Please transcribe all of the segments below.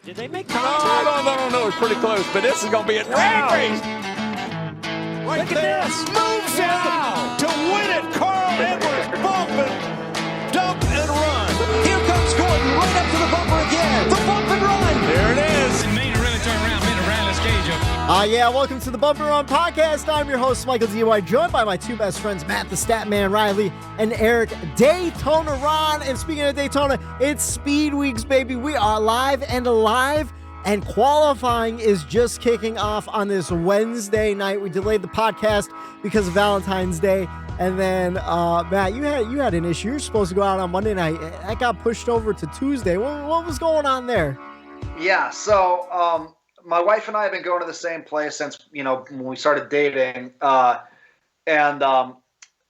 Did they make No, no, it's pretty close, but this is going to be a drag race. Look at this. Moves out to win it. Carl Edwards, bump and dump and run. Here comes Gordon right up to the bumper again. The bump and run. There it is. Maine really turn around, Maine around this cage up. Yeah, welcome to the Bump N Run podcast. I'm your host, Michael D.Y., joined by my two best friends, Matt the Stat Man Reilly and Eric Daytona Ron. And speaking of Daytona, it's Speed Weeks, baby. We are live and alive, and qualifying is just kicking off on this Wednesday night. We delayed the podcast because of Valentine's Day. And then, Matt, you had an issue. You're supposed to go out on Monday night. That got pushed over to Tuesday. What was going on there? Yeah, so my wife and I have been going to the same place since, when we started dating. And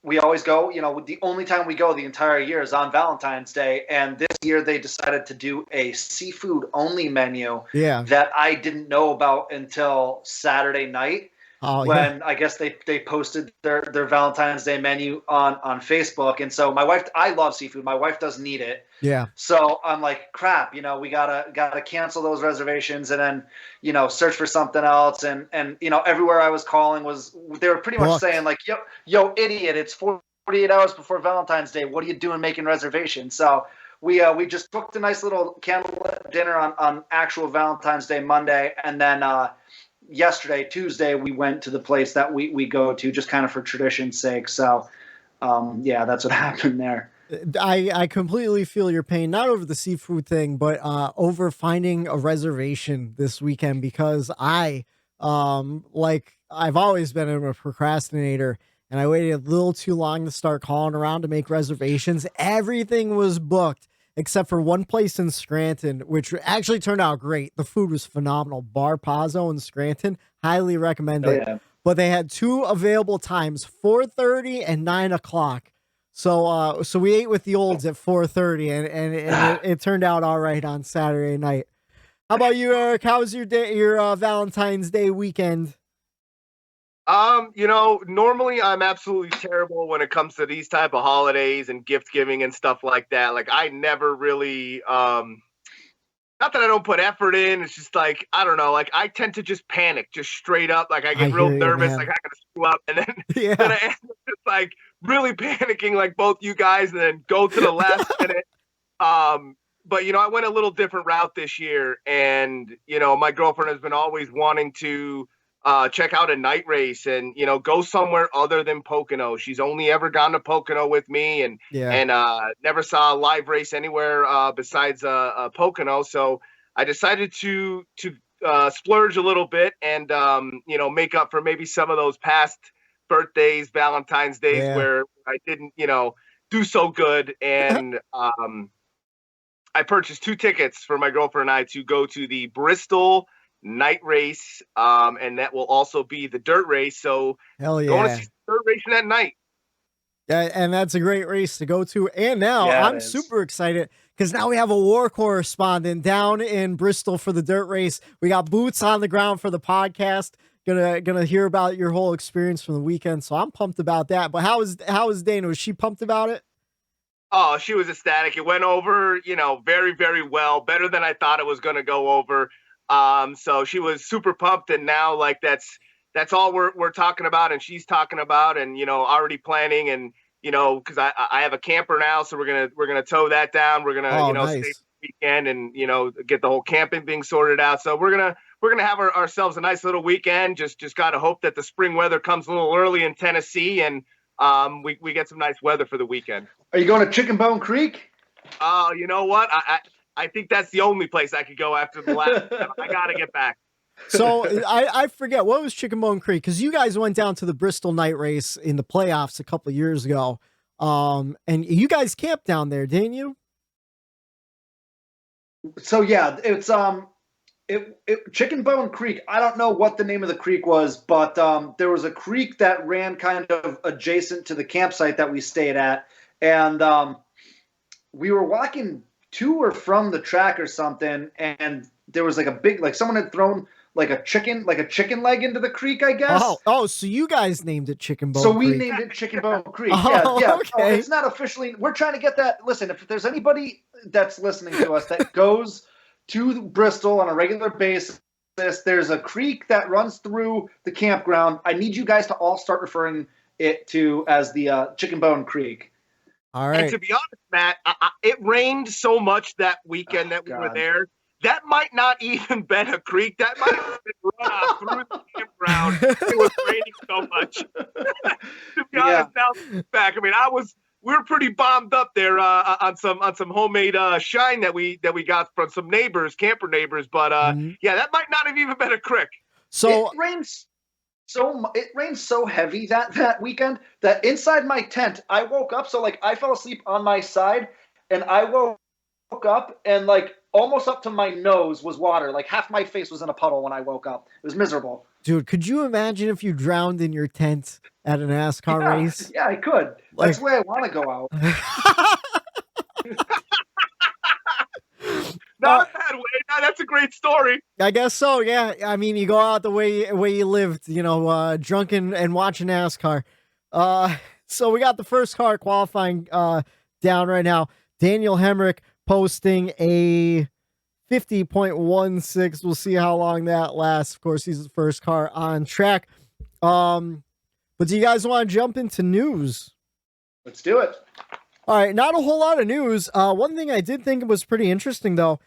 we always go, the only time we go the entire year is on Valentine's Day. And this year they decided to do a seafood-only menu that I didn't know about until Saturday night. When I guess they posted their Valentine's Day menu on Facebook. And so my wife, I love seafood. My wife doesn't eat it. Yeah. So I'm like, crap, we gotta cancel those reservations and then, search for something else. And everywhere I was calling they were pretty much saying like, yo, idiot, it's 48 hours before Valentine's Day. What are you doing making reservations? So we just booked a nice little candlelit dinner on actual Valentine's Day Monday. And then, yesterday, Tuesday, we went to the place that we go to just kind of for tradition's sake. So, that's what happened there. I completely feel your pain, not over the seafood thing, but over finding a reservation this weekend, because I've always been a procrastinator, and I waited a little too long to start calling around to make reservations. Everything was booked except for one place in Scranton, which actually turned out great. The food was phenomenal. Bar Pazzo in Scranton, highly recommend it. Yeah. But they had two available times, 4:30 and 9 o'clock. So we ate with the olds at 4:30, and it turned out all right on Saturday night. How about you, Eric? How was your Valentine's Day weekend? Normally I'm absolutely terrible when it comes to these type of holidays and gift giving and stuff like that. Like I never really, not that I don't put effort in. It's just like, I don't know, like I tend to just panic, just straight up. Like I get real nervous, like I'm going to screw up. And then, then I end up just like really panicking like both you guys and then go to the last minute. But, I went a little different route this year. And, my girlfriend has been always wanting to check out a night race and, go somewhere other than Pocono. She's only ever gone to Pocono with me and never saw a live race anywhere besides Pocono. So I decided to splurge a little bit and, make up for maybe some of those past birthdays, Valentine's Days where I didn't, do so good. And I purchased 2 tickets for my girlfriend and I to go to the Bristol night race, and that will also be the dirt race. So hell yeah, going to see the dirt racing that night. Yeah, and that's a great race to go to. And now I'm super excited because now we have a war correspondent down in Bristol for the dirt race. We got boots on the ground for the podcast. Gonna hear about your whole experience from the weekend. So I'm pumped about that. But how is Dana? Was she pumped about it? Oh, she was ecstatic. It went over, very, very well. Better than I thought it was going to go over. So she was super pumped, and now like that's all we're talking about, and she's talking about, and already planning, and because I have a camper now, so we're gonna tow that down. We're gonna nice. stay the weekend and get the whole camping thing sorted out. So we're gonna have ourselves a nice little weekend. Just gotta hope that the spring weather comes a little early in Tennessee, and we get some nice weather for the weekend. Are you going to Chicken Bone Creek? Oh, you know what? I think that's the only place I could go after the last. I got to get back. So I forget, what was Chicken Bone Creek? Because you guys went down to the Bristol night race in the playoffs a couple of years ago. And you guys camped down there, didn't you? So yeah, it's Chicken Bone Creek. I don't know what the name of the creek was, but there was a creek that ran kind of adjacent to the campsite that we stayed at. And we were walking to or from the track or something, and there was like a big, like someone had thrown like a chicken leg into the creek, I guess. Oh, so you guys named it Chicken Bone Creek. So we named it Chicken Bone Creek. Yeah. Okay. Oh, it's not officially, we're trying to get that. Listen, if there's anybody that's listening to us that goes to Bristol on a regular basis. There's a creek that runs through the campground. I need you guys to all start referring it to as the Chicken Bone Creek. All right. And to be honest, Matt, it rained so much that weekend that we were there. That might not even been a creek. That might have been runoff through the campground. It was raining so much. To be honest, now back. I mean, we were pretty bombed up there on some homemade shine that we got from some neighbors, camper neighbors. But yeah, that might not have even been a creek. So it rained so heavy that weekend that inside my tent I woke up. So like I fell asleep on my side, and I woke up and like almost up to my nose was water. Like half my face was in a puddle when I woke up. It was miserable. Dude, could you imagine if you drowned in your tent at a NASCAR race? Yeah, I could. That's the way I want to go out. Not a bad way. No, that's a great story. I guess so. Yeah. I mean, you go out the way you lived, drunk and watching NASCAR. So we got the first car qualifying down right now. Daniel Hemrick posting a 50.16. We'll see how long that lasts. Of course, he's the first car on track. But do you guys want to jump into news? Let's do it. All right, not a whole lot of news. One thing I did think was pretty interesting, though,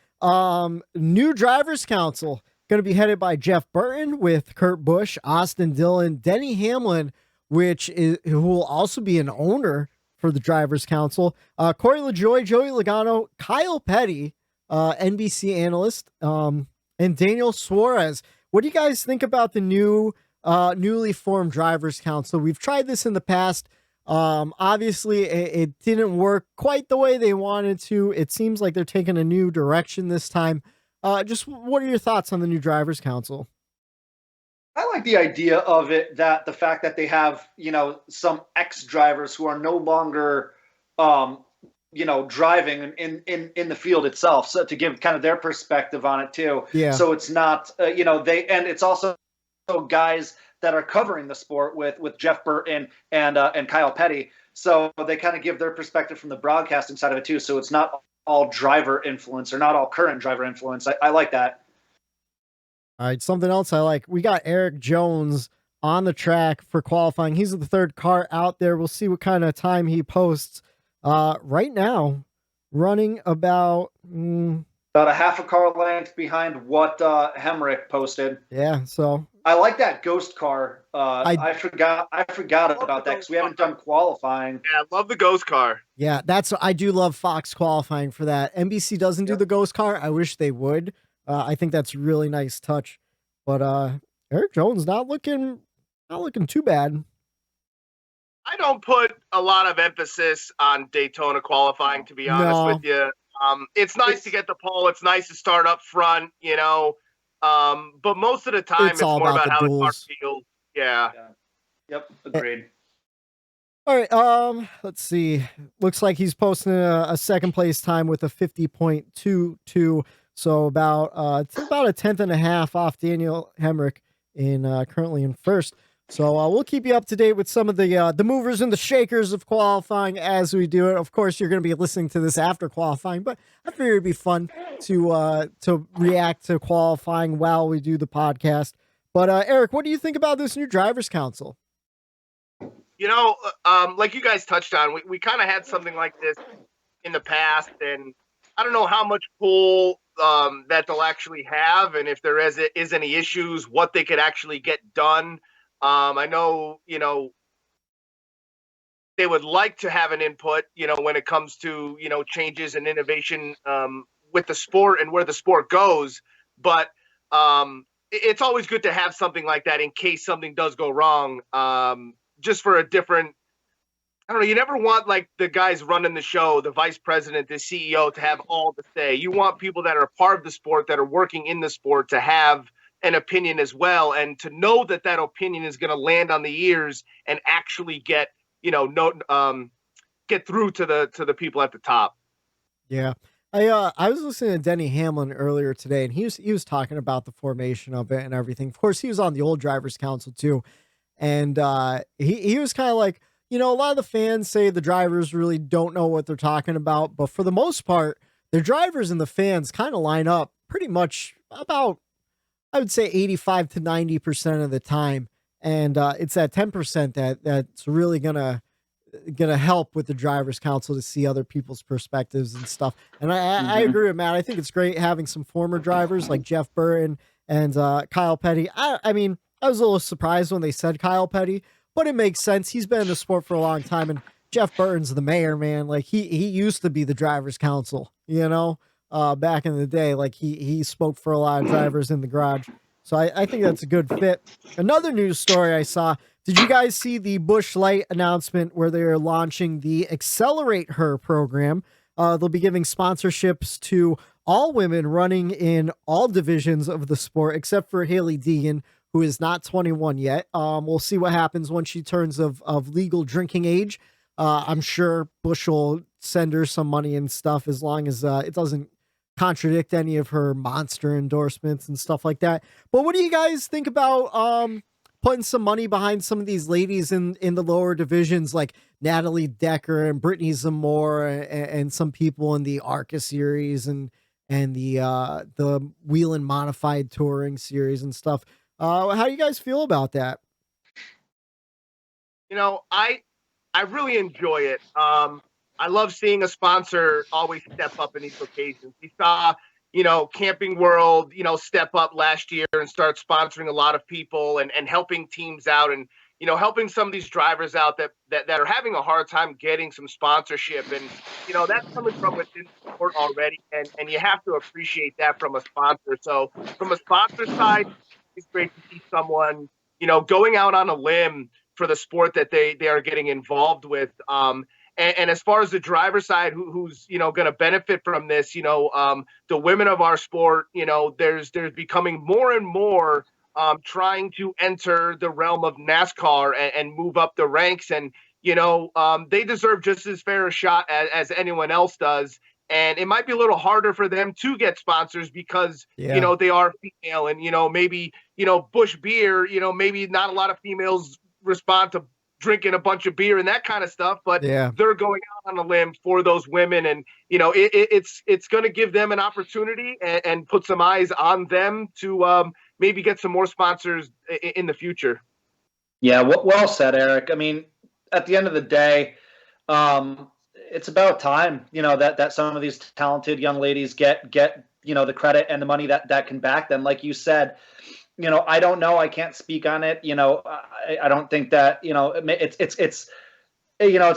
new drivers' council going to be headed by Jeff Burton with Kurt Busch, Austin Dillon, Denny Hamlin, who will also be an owner for the drivers' council, Corey LaJoie, Joey Logano, Kyle Petty, NBC analyst, and Daniel Suarez. What do you guys think about the newly formed drivers' council? We've tried this in the past. Obviously it didn't work quite the way they wanted to. It seems like they're taking a new direction this time. Just what are your thoughts on the new drivers council? I like the idea of it, that the fact that they have, some ex-drivers who are no longer, driving in the field itself. So to give kind of their perspective on it too. Yeah. So it's not, and it's also guys that are covering the sport with Jeff Burton and Kyle Petty. So they kind of give their perspective from the broadcasting side of it too. So it's not all driver influence or not all current driver influence. I like that. All right. Something else I like. We got Eric Jones on the track for qualifying. He's the third car out there. We'll see what kind of time he posts right now, running about a half a car length behind what Hemrick posted. Yeah. So I like that ghost car. I forgot about that because we haven't done qualifying. Yeah, I love the ghost car. Yeah, I do love Fox qualifying for that. NBC doesn't do the ghost car. I wish they would. I think that's a really nice touch. But Eric Jones not looking too bad. I don't put a lot of emphasis on Daytona qualifying, to be honest with you. It's nice to get the pole. It's nice to start up front, but most of the time it's more about how the car feels. Yeah. Yep. Agreed. All right. Let's see. Looks like he's posting a second place time with a 50.22. So about it's about a tenth and a half off Daniel Hemrick currently in first. So we'll keep you up to date with some of the movers and the shakers of qualifying as we do it. Of course, you're going to be listening to this after qualifying, but I figure it'd be fun to react to qualifying while we do the podcast. But Eric, what do you think about this new drivers' council? Like you guys touched on, we kind of had something like this in the past, and I don't know how much pull that they'll actually have, and if there is any issues, what they could actually get done. I know, they would like to have an input, when it comes to, changes and innovation with the sport and where the sport goes. But it's always good to have something like that in case something does go wrong, just for a different, I don't know, you never want like the guys running the show, the vice president, the CEO to have all the say. You want people that are a part of the sport, that are working in the sport, to have an opinion as well, and to know that opinion is going to land on the ears and actually get get through to the people at the top. Yeah. I was listening to Denny Hamlin earlier today, and he was talking about the formation of it and everything. Of course, he was on the old drivers council too. And he was kind of like, a lot of the fans say the drivers really don't know what they're talking about, but for the most part, the drivers and the fans kind of line up pretty much about, I would say 85 to 90% of the time. And it's that 10% that's really gonna help with the drivers' council to see other people's perspectives and stuff. And I agree with Matt. I think it's great having some former drivers like Jeff Burton and Kyle Petty. I mean, I was a little surprised when they said Kyle Petty, but it makes sense. He's been in the sport for a long time, and Jeff Burton's the mayor, man. Like he used to be the drivers' council, back in the day. Like he spoke for a lot of drivers in the garage. So I think that's a good fit. Another news story I saw. Did you guys see the Busch Light announcement where they're launching the Accelerate Her program? They'll be giving sponsorships to all women running in all divisions of the sport, except for Hailie Deegan, who is not 21 yet. We'll see what happens when she turns of legal drinking age. I'm sure Busch will send her some money and stuff as long as it doesn't contradict any of her monster endorsements and stuff like that. But what do you guys think about putting some money behind some of these ladies in the lower divisions, like Natalie Decker and Brittany Zamora and some people in the ARCA series and the Wheelin' Modified Touring series and stuff? How do you guys feel about that? I really enjoy it. I love seeing a sponsor always step up in these occasions. We saw, Camping World, step up last year and start sponsoring a lot of people and helping teams out and, helping some of these drivers out that are having a hard time getting some sponsorship. And, that's coming from within the sport already. And you have to appreciate that from a sponsor. So from a sponsor side, it's great to see someone, going out on a limb for the sport that they are getting involved with. And as far as the driver side, who's going to benefit from this, the women of our sport, there's becoming more and more trying to enter the realm of NASCAR and move up the ranks, and they deserve just as fair a shot as anyone else does. And it might be a little harder for them to get sponsors because they are female, and maybe Busch Beer, maybe not a lot of females respond to drinking a bunch of beer and that kind of stuff, but they're going out on a limb for those women. And, it's going to give them an opportunity and put some eyes on them to maybe get some more sponsors in the future. Yeah. Well said, Eric. I mean, at the end of the day, it's about time, that some of these talented young ladies get, the credit and the money that can back them. Like you said, I don't know. I can't speak on it. I don't think that, it's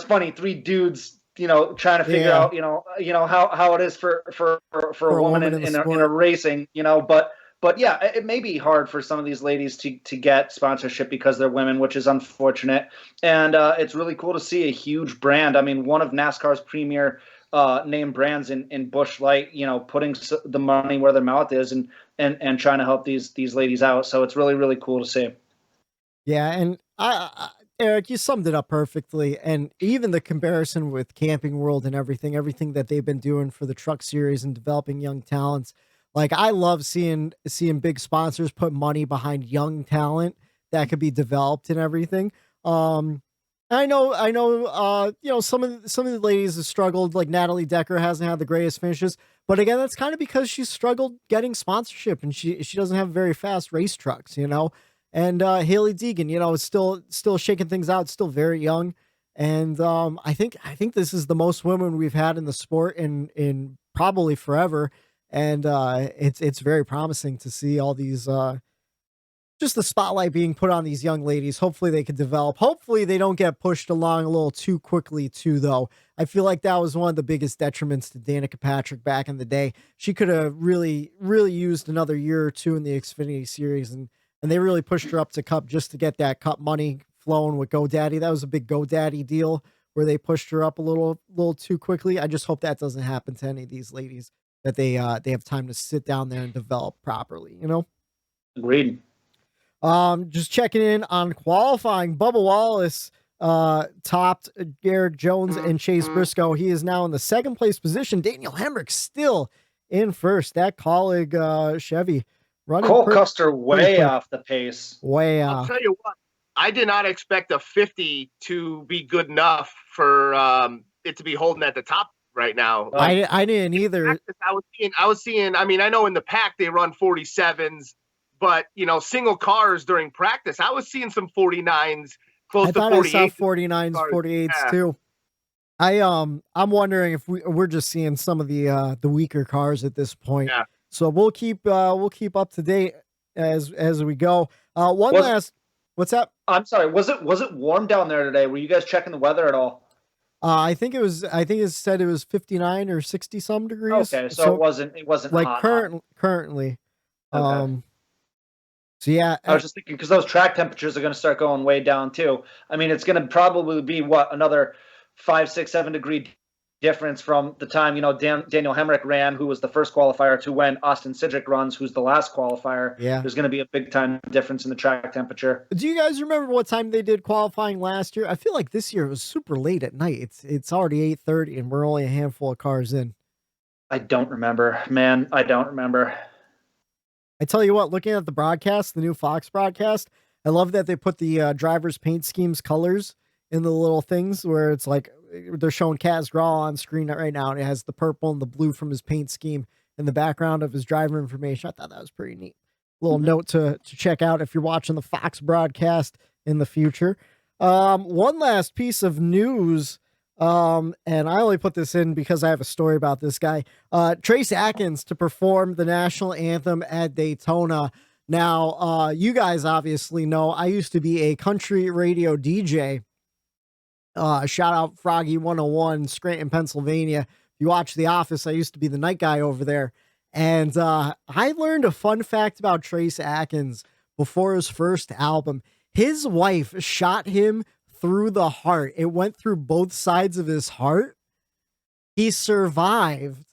funny. Three dudes, trying to figure out, how it is for a woman in a racing, but yeah, it may be hard for some of these ladies to get sponsorship because they're women, which is unfortunate. And it's really cool to see a huge brand. I mean, one of NASCAR's premier name brands in Busch Light, putting the money where their mouth is and trying to help these ladies out. So it's really, really cool to see. Yeah. And Eric, you summed it up perfectly. And even the comparison with Camping World and everything that they've been doing for the truck series and developing young talents. Like, I love seeing big sponsors put money behind young talent that could be developed and everything. I know, some of the ladies have struggled. Like Natalie Decker hasn't had the greatest finishes, but again, that's kind of because she's struggled getting sponsorship and she doesn't have very fast race trucks, And Hailie Deegan, is still shaking things out, still very young. And I think this is the most women we've had in the sport in probably forever. And it's very promising to see all these just the spotlight being put on these young ladies. Hopefully they can develop. Hopefully they don't get pushed along a little too quickly too, though. I feel like that was one of the biggest detriments to Danica Patrick back in the day. She could have really, really used another year or two in the Xfinity series, and they really pushed her up to Cup just to get that Cup money flowing with GoDaddy. That was a big GoDaddy deal where they pushed her up a little too quickly. I just hope that doesn't happen to any of these ladies, that they have time to sit down there and develop properly, Agreed. Just checking in on qualifying. Bubba Wallace topped Garrett Jones and Chase Briscoe. He is now in the second place position. Daniel Hemrick still in first. That colleague Chevy running. Cole Custer way off the pace. Way off. I'll tell you what, I did not expect a 50 to be good enough for it to be holding at the top right now. I didn't either. I was seeing. I mean, I know in the pack they run 47s, but single cars during practice, I was seeing some 49s, close to 48. I saw 49s, 48s too. I'm wondering if we're just seeing some of the weaker cars at this point. Yeah. So we'll keep up to date as we go. What's that? I'm sorry. Was it warm down there today? Were you guys checking the weather at all? I think it said it was 59 or 60 some degrees. Okay, so it wasn't like hot, currently. Okay. So yeah, I was just thinking because those track temperatures are going to start going way down too. I mean, it's going to probably be another 5, 6, 7 degree difference from the time Daniel Hemrick ran, who was the first qualifier, to when Austin Syndrick runs, who's the last qualifier. Yeah, there's going to be a big time difference in the track temperature. Do you guys remember what time they did qualifying last year? I feel like this year it was super late at night. It's already 8:30 and we're only a handful of cars in. I don't remember, man. I don't remember. I tell you what, looking at the broadcast, the new Fox broadcast, I love that they put the driver's paint schemes colors in the little things where it's like they're showing Kaz Grall on screen right now, and it has the purple and the blue from his paint scheme in the background of his driver information. I thought that was pretty neat. Little note to check out if you're watching the Fox broadcast in the future. One last piece of news, and I only put this in because I have a story about this guy. Trace Atkins to perform the national anthem at Daytona. Now, you guys obviously know I used to be a country radio DJ. Shout out Froggy 101, Scranton, Pennsylvania. If you watch The Office, I used to be the night guy over there. And I learned a fun fact about Trace Atkins before his first album. His wife shot him through the heart. It went through both sides of his heart. He survived,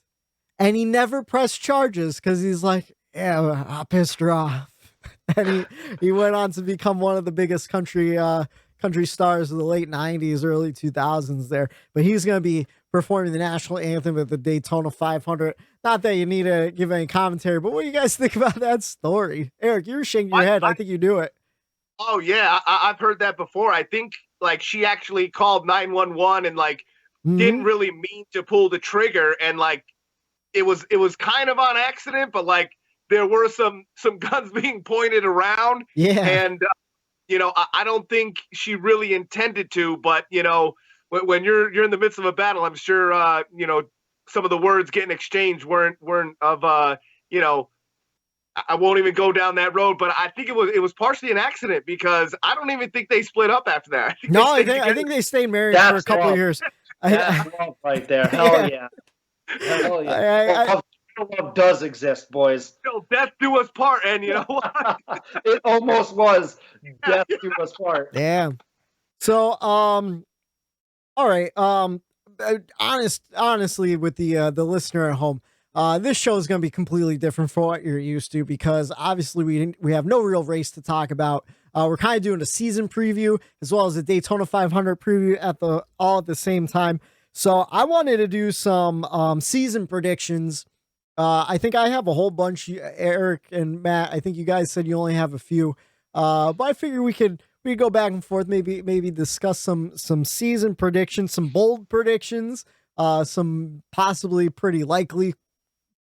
and he never pressed charges because he's like, yeah, I pissed her off. And he went on to become one of the biggest country stars of the late 90s, early 2000s there. But he's going to be performing the national anthem at the Daytona 500. Not that you need to give any commentary, but what do you guys think about that story? Eric, you're shaking your head. I think you do it. Oh, yeah. I've heard that before. I think like she actually called 911 and like didn't really mean to pull the trigger. And like it was kind of on accident, but like there were some guns being pointed around. Yeah. And I don't think she really intended to, but when you're in the midst of a battle, I'm sure some of the words getting exchanged weren't of I won't even go down that road, but I think it was partially an accident because I don't even think they split up after that. I think they stayed married for a couple of years. That's right there. Hell yeah. Hell yeah. Love does exist, boys. Death do us part, and you know what? It almost was death do us part. Damn. So, all right. Honestly, with the listener at home, this show is going to be completely different from what you're used to because obviously we have no real race to talk about. We're kind of doing a season preview as well as a Daytona 500 preview all at the same time. So I wanted to do some season predictions. I think I have a whole bunch. Eric and Matt, I think you guys said you only have a few. But I figure we could go back and forth, maybe discuss some season predictions, some bold predictions, some possibly pretty likely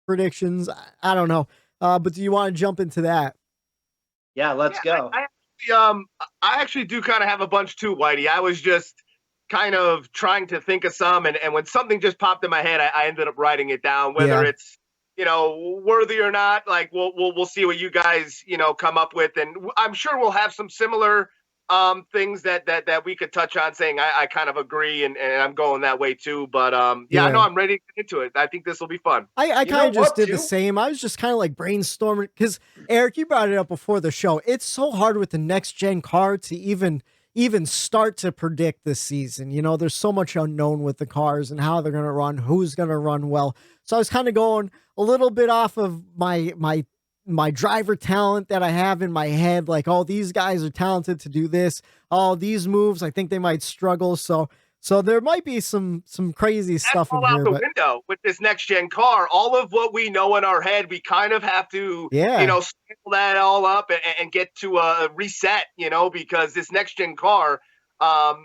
predictions. I don't know. But do you want to jump into that? Yeah, let's go. I actually do kind of have a bunch too, Whitey. I was just kind of trying to think of some, and when something just popped in my head, I ended up writing it down, whether it's worthy or not. Like we'll see what you guys come up with, and I'm sure we'll have some similar things that we could touch on, saying I kind of agree, and I'm going that way too. But I know I'm ready to get into it. I think this will be fun. I kind of just did the same. I was just kind of like brainstorming because Eric, you brought it up before the show. It's so hard with the next gen car to even start to predict this season. There's so much unknown with the cars and how they're going to run, who's going to run well. So I was kind of going a little bit off of my driver talent that I have in my head. Like, oh, these guys are talented to do this. Oh, these moves, I think they might struggle. So there might be some crazy stuff in here. Out the window with this next gen car, all of what we know in our head, we kind of have to, scramble that all up and get to a reset, because this next gen car,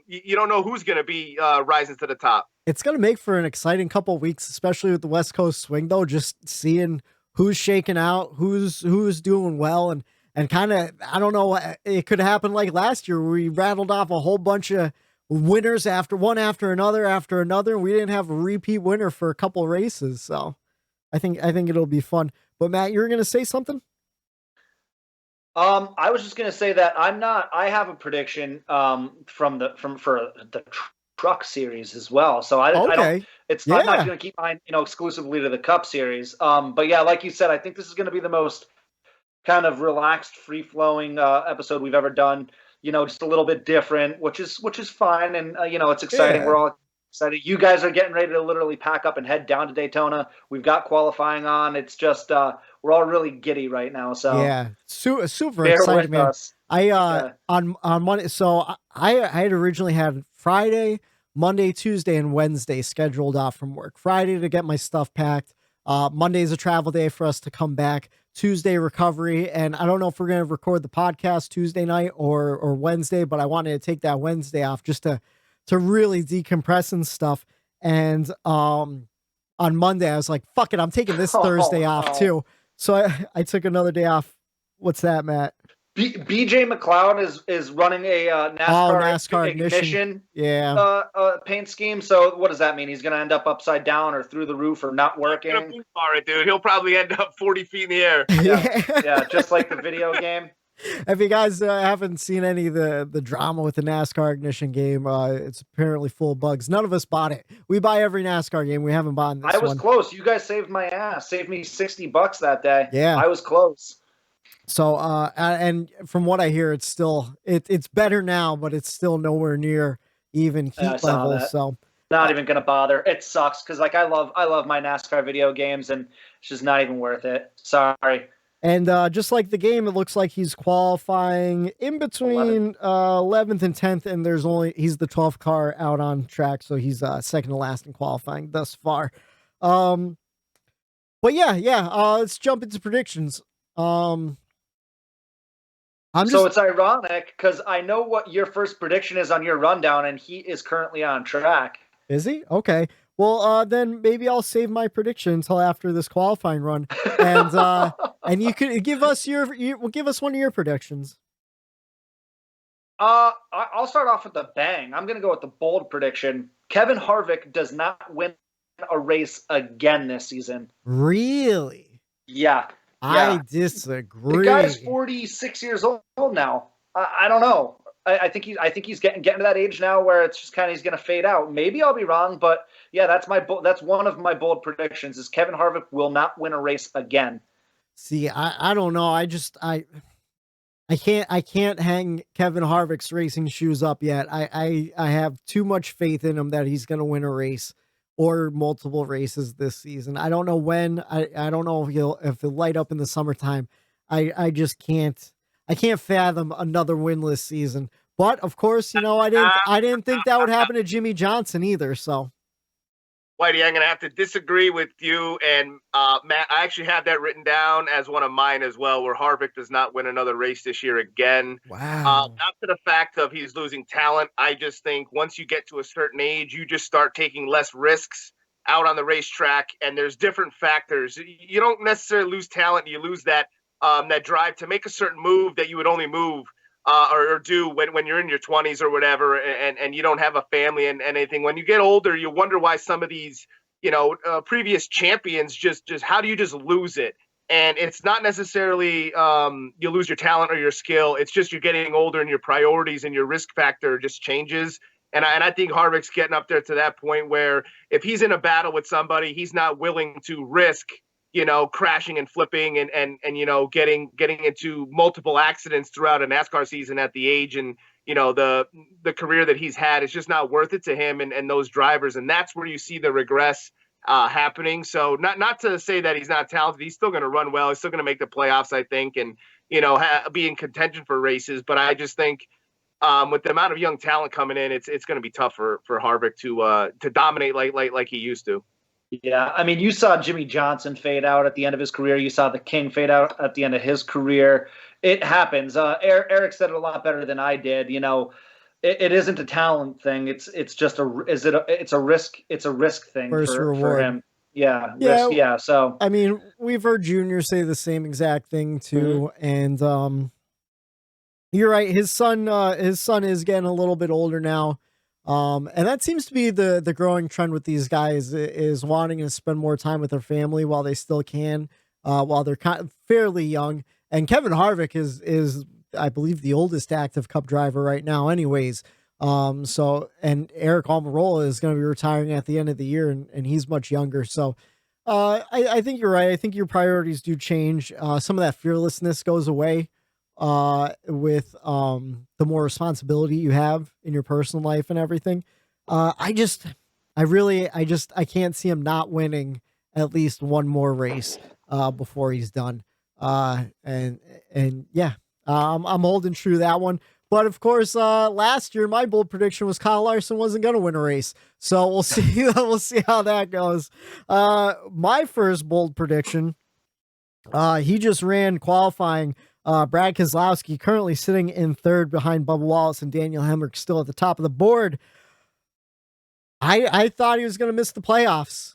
you don't know who's going to be rising to the top. It's going to make for an exciting couple of weeks, especially with the West Coast swing, though, just seeing who's shaking out, who's doing well, and kind of, I don't know, it could happen like last year where we rattled off a whole bunch of winners after another, and we didn't have a repeat winner for a couple of races. So I think it'll be fun. But Matt, you were going to say something? I was just going to say that I have a prediction for the truck series as well. So I'm not going to keep mine, exclusively to the Cup series. But yeah, like you said, I think this is going to be the most kind of relaxed, free-flowing episode we've ever done. Just a little bit different, which is fine, and it's exciting. Yeah. We're all excited. You guys are getting ready to literally pack up and head down to Daytona. We've got qualifying on. It's just we're all really giddy right now. So yeah, super excited, man. Us. On Monday. So I had originally had Friday, Monday, Tuesday, and Wednesday scheduled off from work. Friday to get my stuff packed. Monday's a travel day for us to come back. Tuesday recovery, and I don't know if we're going to record the podcast Tuesday night or Wednesday, but I wanted to take that Wednesday off just to really decompress and stuff. And on Monday I was like, fuck it, I'm taking this Thursday off too. So I took another day off. What's that, Matt? BJ McLeod is running a NASCAR ignition paint scheme. So what does that mean? He's going to end up upside down or through the roof or not working? All right, dude. He'll probably end up 40 feet in the air. Yeah, just like the video game. If you guys haven't seen any of the drama with the NASCAR ignition game, it's apparently full of bugs. None of us bought it. We buy every NASCAR game. We haven't bought this one. I was close. You guys saved my ass. Saved me $60 that day. Yeah. I was close. So, and from what I hear, it's still, it's better now, but it's still nowhere near even heat levels. So not even going to bother. It sucks. Cause like I love my NASCAR video games, and it's just not even worth it. Sorry. And just like the game, it looks like he's qualifying in between 11th and 10th, and he's the 12th car out on track, so he's second to last in qualifying thus far. But let's jump into predictions. It's ironic because I know what your first prediction is on your rundown, and he is currently on track. Is he? Okay. Well, then maybe I'll save my prediction until after this qualifying run, and you could give us give us one of your predictions. I'll start off with the bang. I'm going to go with the bold prediction. Kevin Harvick does not win a race again this season. Really? Yeah. I disagree. The guy's 46 years old now. I don't know. I think he's getting to that age now where it's just kind of he's going to fade out. Maybe I'll be wrong, but yeah, that's one of my bold predictions is Kevin Harvick will not win a race again. See, I don't know. I can't hang Kevin Harvick's racing shoes up yet. I have too much faith in him that he's going to win a race or multiple races this season. I don't know when. I don't know if he'll light up in the summertime. I just can't. I can't fathom another winless season. But of course, I didn't think that would happen to Jimmy Johnson either. So, Whitey, I'm gonna have to disagree with you and Matt. I actually have that written down as one of mine as well, where Harvick does not win another race this year again. Wow. Not to the fact of he's losing talent. I just think once you get to a certain age, you just start taking less risks out on the racetrack, and there's different factors. You don't necessarily lose talent; you lose that drive to make a certain move that you would only move or do when you're in your 20s or whatever, and you don't have a family and anything. When you get older, you wonder why some of these, previous champions just how do you just lose it? And it's not necessarily you lose your talent or your skill. It's just you're getting older and your priorities and your risk factor just changes. And I think Harvick's getting up there to that point where if he's in a battle with somebody, he's not willing to risk crashing and flipping and getting into multiple accidents throughout a NASCAR season at the age and, the career that he's had. It's just not worth it to him and those drivers. And that's where you see the regress happening. So not to say that he's not talented. He's still going to run well. He's still going to make the playoffs, I think, and, be in contention for races. But I just think with the amount of young talent coming in, it's going to be tough for Harvick to dominate like he used to. Yeah, I mean, you saw Jimmy Johnson fade out at the end of his career. You saw the King fade out at the end of his career. It happens. Eric said it a lot better than I did. it isn't a talent thing. It's just it's a risk thing for him. Yeah. Risk, yeah. So I mean, we've heard Junior say the same exact thing too. Mm-hmm. And you're right. His son is getting a little bit older now. And that seems to be the growing trend with these guys is wanting to spend more time with their family while they still can, while they're fairly young. And Kevin Harvick is I believe the oldest active Cup driver right now anyways. So, and Eric Almirola is going to be retiring at the end of the year and he's much younger. So, I think you're right. I think your priorities do change. Some of that fearlessness goes away, with, the more responsibility you have in your personal life and everything. I can't see him not winning at least one more race, before he's done. And yeah. I'm holding true to that one. But of course, last year my bold prediction was Kyle Larson wasn't going to win a race. So we'll see. We'll see how that goes. My first bold prediction, he just ran qualifying. Brad Keselowski currently sitting in third behind Bubba Wallace and Daniel Hemrick still at the top of the board. I thought he was going to miss the playoffs.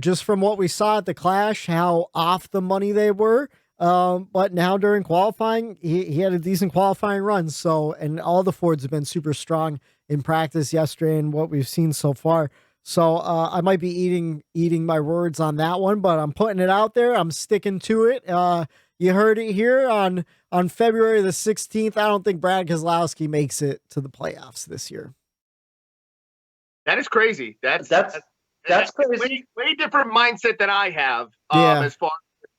Just from what we saw at the Clash, how off the money they were. But now during qualifying, he had a decent qualifying run. So, and all the Fords have been super strong in practice yesterday and what we've seen so far. So, I might be eating my words on that one, but I'm putting it out there. I'm sticking to it. You heard it here on February the 16th. I don't think Brad Keselowski makes it to the playoffs this year. That is crazy. That's crazy. Way different mindset than I have, as far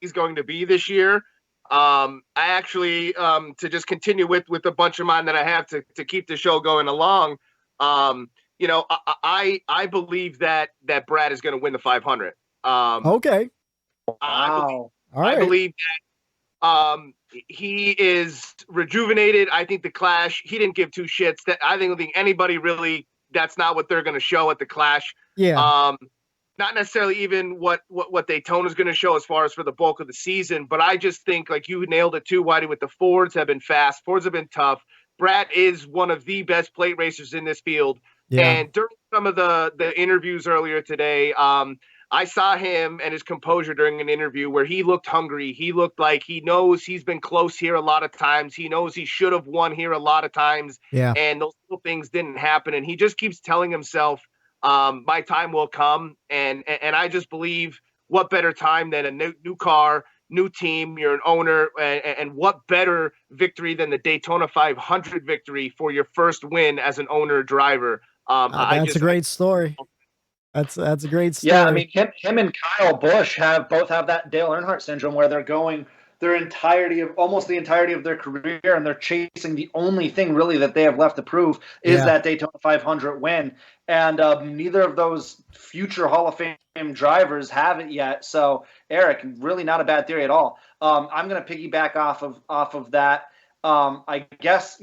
he's going to be this year. I actually, to just continue with a bunch of mine that I have to keep the show going along, I believe that Brad is going to win the 500. Okay. Wow. I believe that he is rejuvenated. I think the Clash, he didn't give two shits. I don't think anybody really, that's not what they're going to show at the Clash. Yeah. Not necessarily even what Daytona is going to show as far as for the bulk of the season, but I just think, like you nailed it too, Whitey, with the Fords have been fast. Fords have been tough. Brad is one of the best plate racers in this field. Yeah. And during some of the interviews earlier today, I saw him and his composure during an interview where he looked hungry. He looked like he knows he's been close here a lot of times. He knows he should have won here a lot of times. Yeah. And those little things didn't happen. And he just keeps telling himself, my time will come. And I just believe what better time than a new car, new team, you're an owner, and what better victory than the Daytona 500 victory for your first win as an owner driver. That's a great story. That's a great story. Yeah, I mean, him and Kyle Busch both have that Dale Earnhardt syndrome where they're going almost the entirety of their career, and they're chasing the only thing really that they have left to prove is that Daytona 500 win. And neither of those future Hall of Fame drivers have it yet. So, Eric, really not a bad theory at all. I'm going to piggyback off of that. I guess,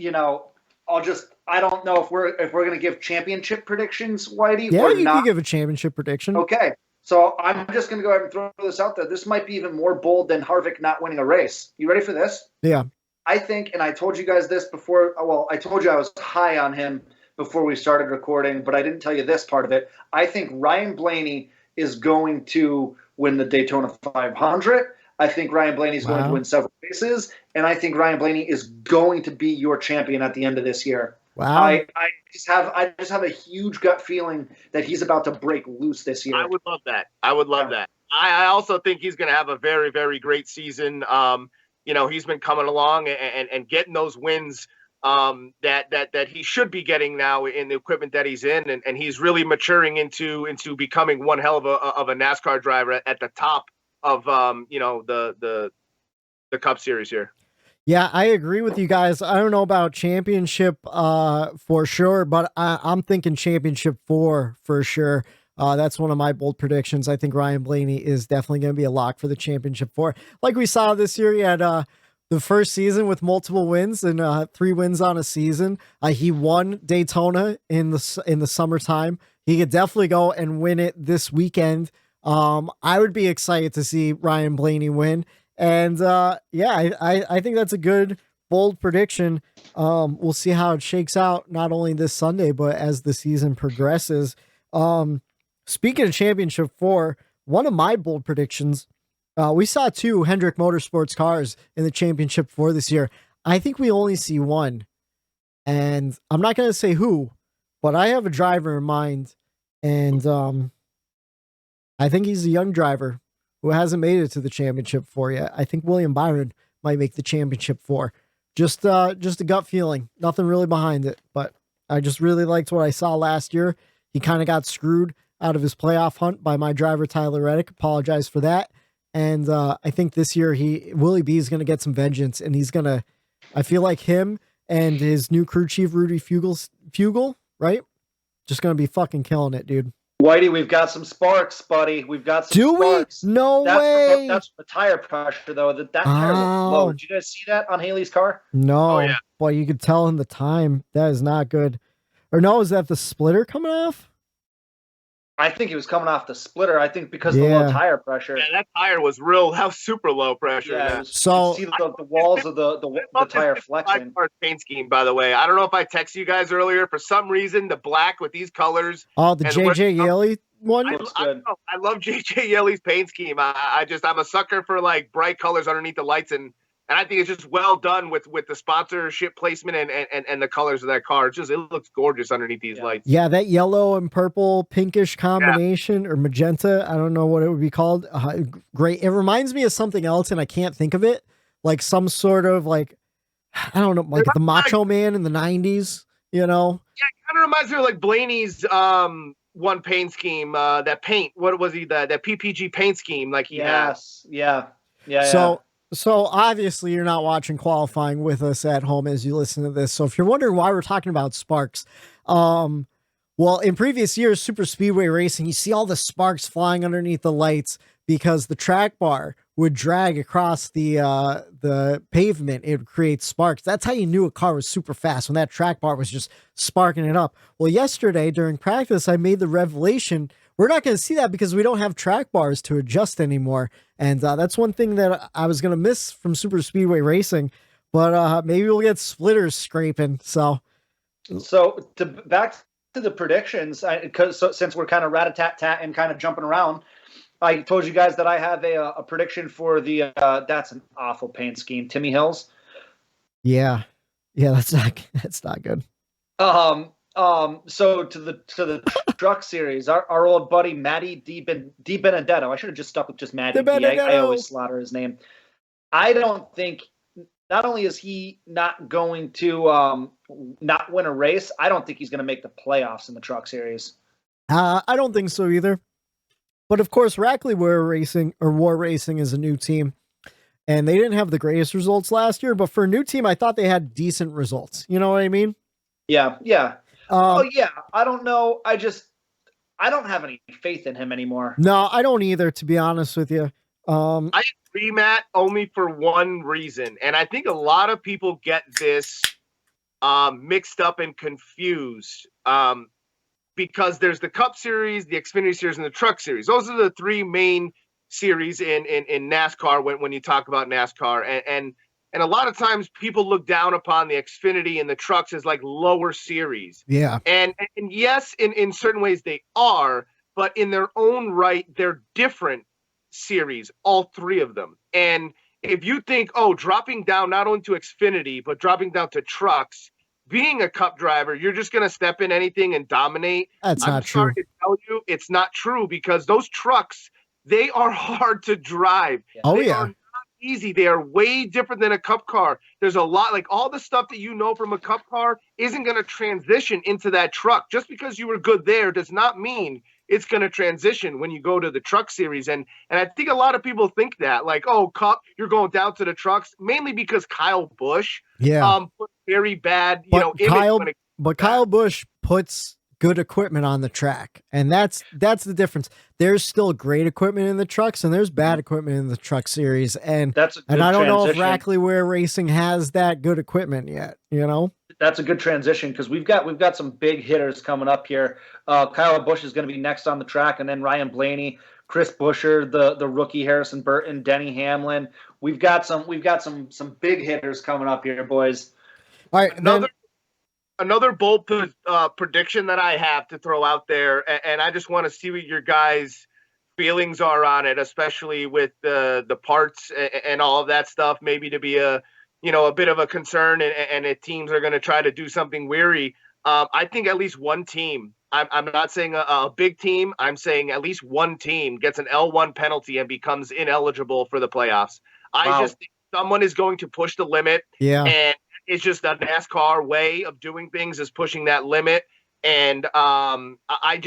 I don't know if we're going to give championship predictions, Whitey. Yeah, or you not. can give a championship prediction. Okay. So I'm just going to go ahead and throw this out there. This might be even more bold than Harvick not winning a race. You ready for this? Yeah. I think, and I told you guys this before. Well, I told you I was high on him before we started recording, but I didn't tell you this part of it. I think Ryan Blaney is going to win the Daytona 500. I think Ryan Blaney is going to win several races, and I think Ryan Blaney is going to be your champion at the end of this year. Wow. I just have a huge gut feeling that he's about to break loose this year. I would love that. that. I also think he's going to have a very, very great season. He's been coming along and getting those wins that he should be getting now in the equipment that he's in, and he's really maturing into becoming one hell of a NASCAR driver at the top of the Cup Series here. Yeah, I agree with you guys. I don't know about championship for sure, but I'm thinking championship 4 for sure. That's one of my bold predictions. I think Ryan Blaney is definitely going to be a lock for the championship 4. Like we saw this year, he had the first season with multiple wins and 3 wins on a season. He won Daytona in the summertime. He could definitely go and win it this weekend. I would be excited to see Ryan Blaney win. And I think that's a good bold prediction. We'll see how it shakes out, not only this Sunday, but as the season progresses. Speaking of Championship 4, one of my bold predictions, we saw 2 Hendrick Motorsports cars in the Championship 4 this year. I think we only see one, and I'm not going to say who, but I have a driver in mind, and I think he's a young driver who hasn't made it to the Championship 4 yet. I think William Byron might make the Championship 4. Just a gut feeling, nothing really behind it, but I just really liked what I saw last year. He kind of got screwed out of his playoff hunt by my driver, Tyler Reddick. Apologize for that. And I think this year Willie B is going to get some vengeance, and I feel like him and his new crew chief, Rudy Fugel, right? Just going to be fucking killing it, dude. Whitey, we've got some sparks, buddy. We've got some sparks. Do we? No way. That's the tire pressure, though. That tire was low. Did you guys see that on Haley's car? No. Oh, yeah. Boy, you could tell in the time. That is not good. Or no, is that the splitter coming off? I think it was coming off the splitter. I think because of the low tire pressure. Yeah, that tire was super low pressure. Yeah, so you see the walls of the tire flexing. Paint scheme, by the way. I don't know if I texted you guys earlier. For some reason, the black with these colors. Oh, the JJ Yeley one. I love JJ Yeley's paint scheme. I'm a sucker for like bright colors underneath the lights, and I think it's just well done with the sponsorship placement and the colors of that car. It looks gorgeous underneath these lights. Yeah, that yellow and purple pinkish combination or magenta. I don't know what it would be called. Great. It reminds me of something else, and I can't think of it. Like some sort of like, I don't know, like the Macho Man in the 90s, you know? Yeah, it kind of reminds me of like Blaney's one paint scheme. That paint, what was he? That PPG paint scheme like he had. Yeah. So obviously you're not watching qualifying with us at home as you listen to this. So if you're wondering why we're talking about sparks, well, in previous years, super speedway racing, you see all the sparks flying underneath the lights because the track bar would drag across the pavement. It would create sparks. That's how you knew a car was super fast, when that track bar was just sparking it up. Well, yesterday during practice, I made the revelation we're not going to see that because we don't have track bars to adjust anymore. And that's one thing that I was going to miss from super speedway racing, but maybe we'll get splitters scraping. So back to the predictions, since we're kind of rat-a-tat-tat and kind of jumping around, I told you guys that I have a prediction for the that's an awful paint scheme, Timmy Hills. Yeah, that's not good. So to the truck series, our old buddy Matty Di Benedetto. I should have just stuck with just Matty D. I always slaughter his name. I don't think, not only is he not going to not win a race, I don't think he's going to make the playoffs in the truck series. I don't think so either. But of course, Rackley War Racing is a new team, and they didn't have the greatest results last year. But for a new team, I thought they had decent results. You know what I mean? Yeah. I don't know. I don't have any faith in him anymore. No, I don't either, to be honest with you. I agree, Matt, only for one reason. And I think a lot of people get this mixed up and confused because there's the Cup Series, the Xfinity Series, and the Truck Series. Those are the three main series in NASCAR when you talk about NASCAR. And a lot of times people look down upon the Xfinity and the trucks as like lower series. Yeah. And yes, in certain ways they are, but in their own right, they're different series, all three of them. And if you think, dropping down not only to Xfinity, but dropping down to trucks, being a Cup driver, you're just going to step in anything and dominate. That's not true. I'm sorry to tell you, it's not true, because those trucks, they are hard to drive. They are easy. They are way different than a Cup car. There's a lot, like all the stuff that you know from a Cup car isn't going to transition into that truck. Just because you were good there does not mean it's going to transition when you go to the truck series. And I think a lot of people think that, like, Cup, you're going down to the trucks, mainly because Kyle Busch put very bad, image. Kyle Busch puts good equipment on the track, and that's the difference. There's still great equipment in the trucks, and there's bad equipment in the truck series, and I don't know if Rackley War Racing has that good equipment yet. That's a good transition, because we've got some big hitters coming up here. Kyle Busch is going to be next on the track, and then Ryan Blaney, Chris Buescher, the rookie Harrison Burton, Denny Hamlin. we've got some big hitters coming up here, boys. All right, another bold prediction that I have to throw out there, and I just want to see what your guys' feelings are on it, especially with the parts and all of that stuff. Maybe to be a bit of a concern, and if teams are going to try to do something weary. I think at least one team. I'm not saying a big team. I'm saying at least one team gets an L1 penalty and becomes ineligible for the playoffs. I just think someone is going to push the limit. Yeah. And it's just a NASCAR way of doing things is pushing that limit. And I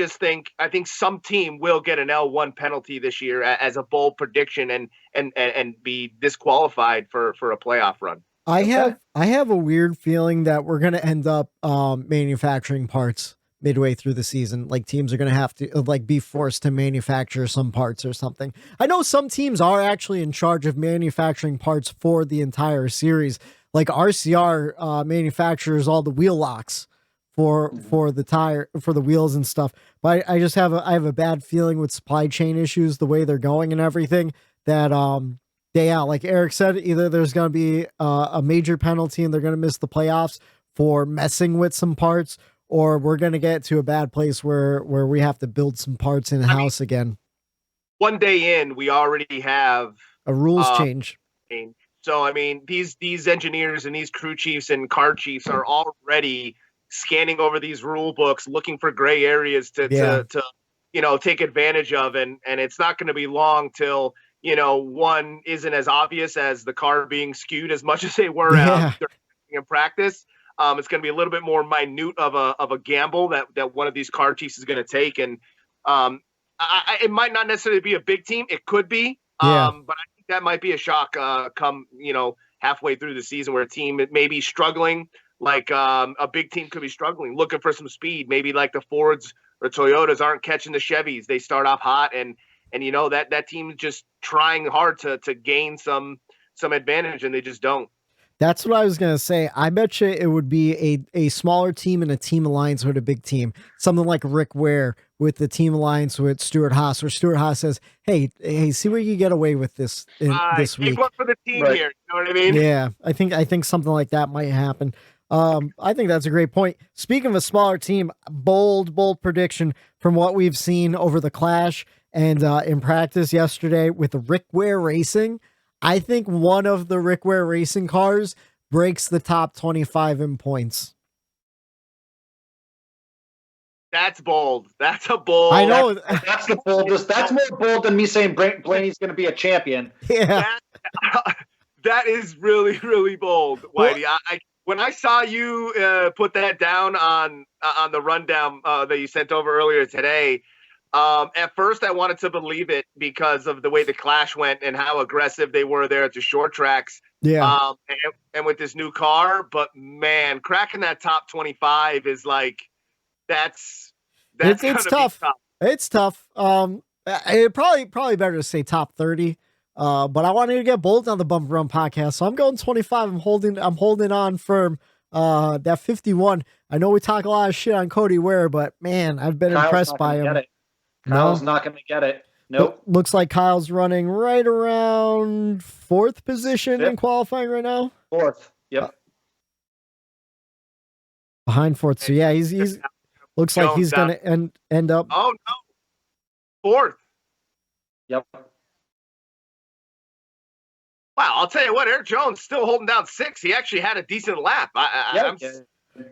think some team will get an L1 penalty this year as a bold prediction and be disqualified for a playoff run. I have a weird feeling that we're going to end up manufacturing parts midway through the season. Like teams are going to have to be forced to manufacture some parts or something. I know some teams are actually in charge of manufacturing parts for the entire series. Like RCR manufactures all the wheel locks for the wheels and stuff. But I have a bad feeling with supply chain issues, the way they're going and everything, that like Eric said, either there's going to be a major penalty and they're going to miss the playoffs for messing with some parts, or we're going to get to a bad place where we have to build some parts in-house again. One day in, we already have a rules change. So, I mean, these engineers and these crew chiefs and car chiefs are already scanning over these rule books, looking for gray areas to take advantage of. And it's not going to be long till, one isn't as obvious as the car being skewed as much as they were in practice. It's going to be a little bit more minute of a gamble that one of these car chiefs is going to take. And it might not necessarily be a big team. It could be. But I think that might be a shock come halfway through the season, where a team may be struggling, like a big team could be struggling, looking for some speed. Maybe like the Fords or Toyotas aren't catching the Chevys. They start off hot, and that team is just trying hard to gain some advantage, and they just don't. That's what I was going to say. I bet you it would be a smaller team and a team alliance with a big team. Something like Rick Ware with the team alliance with Stuart Haas, where Stuart Haas says, hey, see where you get away with this this week. Take one for the team here. You know what I mean? Yeah, I think something like that might happen. I think that's a great point. Speaking of a smaller team, bold prediction from what we've seen over the Clash and in practice yesterday with the Rick Ware Racing. I think one of the Rick Ware Racing cars breaks the top 25 in points. That's bold. That's a bold. I know. That's the boldest. That's more bold than me saying Blaney's going to be a champion. Yeah. That is really, really bold, Whitey. When I saw you put that down on the rundown that you sent over earlier today, at first I wanted to believe it because of the way the Clash went and how aggressive they were there at the short tracks. Yeah. And with this new car, but man, cracking that top 25 is like, it's tough. It's tough. It probably better to say top 30. But I wanted to get bold on the Bump N Run podcast, so I'm going 25. I'm holding on firm. That 51. I know we talk a lot of shit on Cody Ware, but man, I've been impressed by him. Kyle's not going to get it. Nope. Looks like Kyle's running right around 4th position in qualifying right now. 4th. Yep. Behind 4th. So yeah, he's looks like he's going to end up. Oh no. 4th. Yep. Wow, I'll tell you what, Eric Jones still holding down 6th. He actually had a decent lap.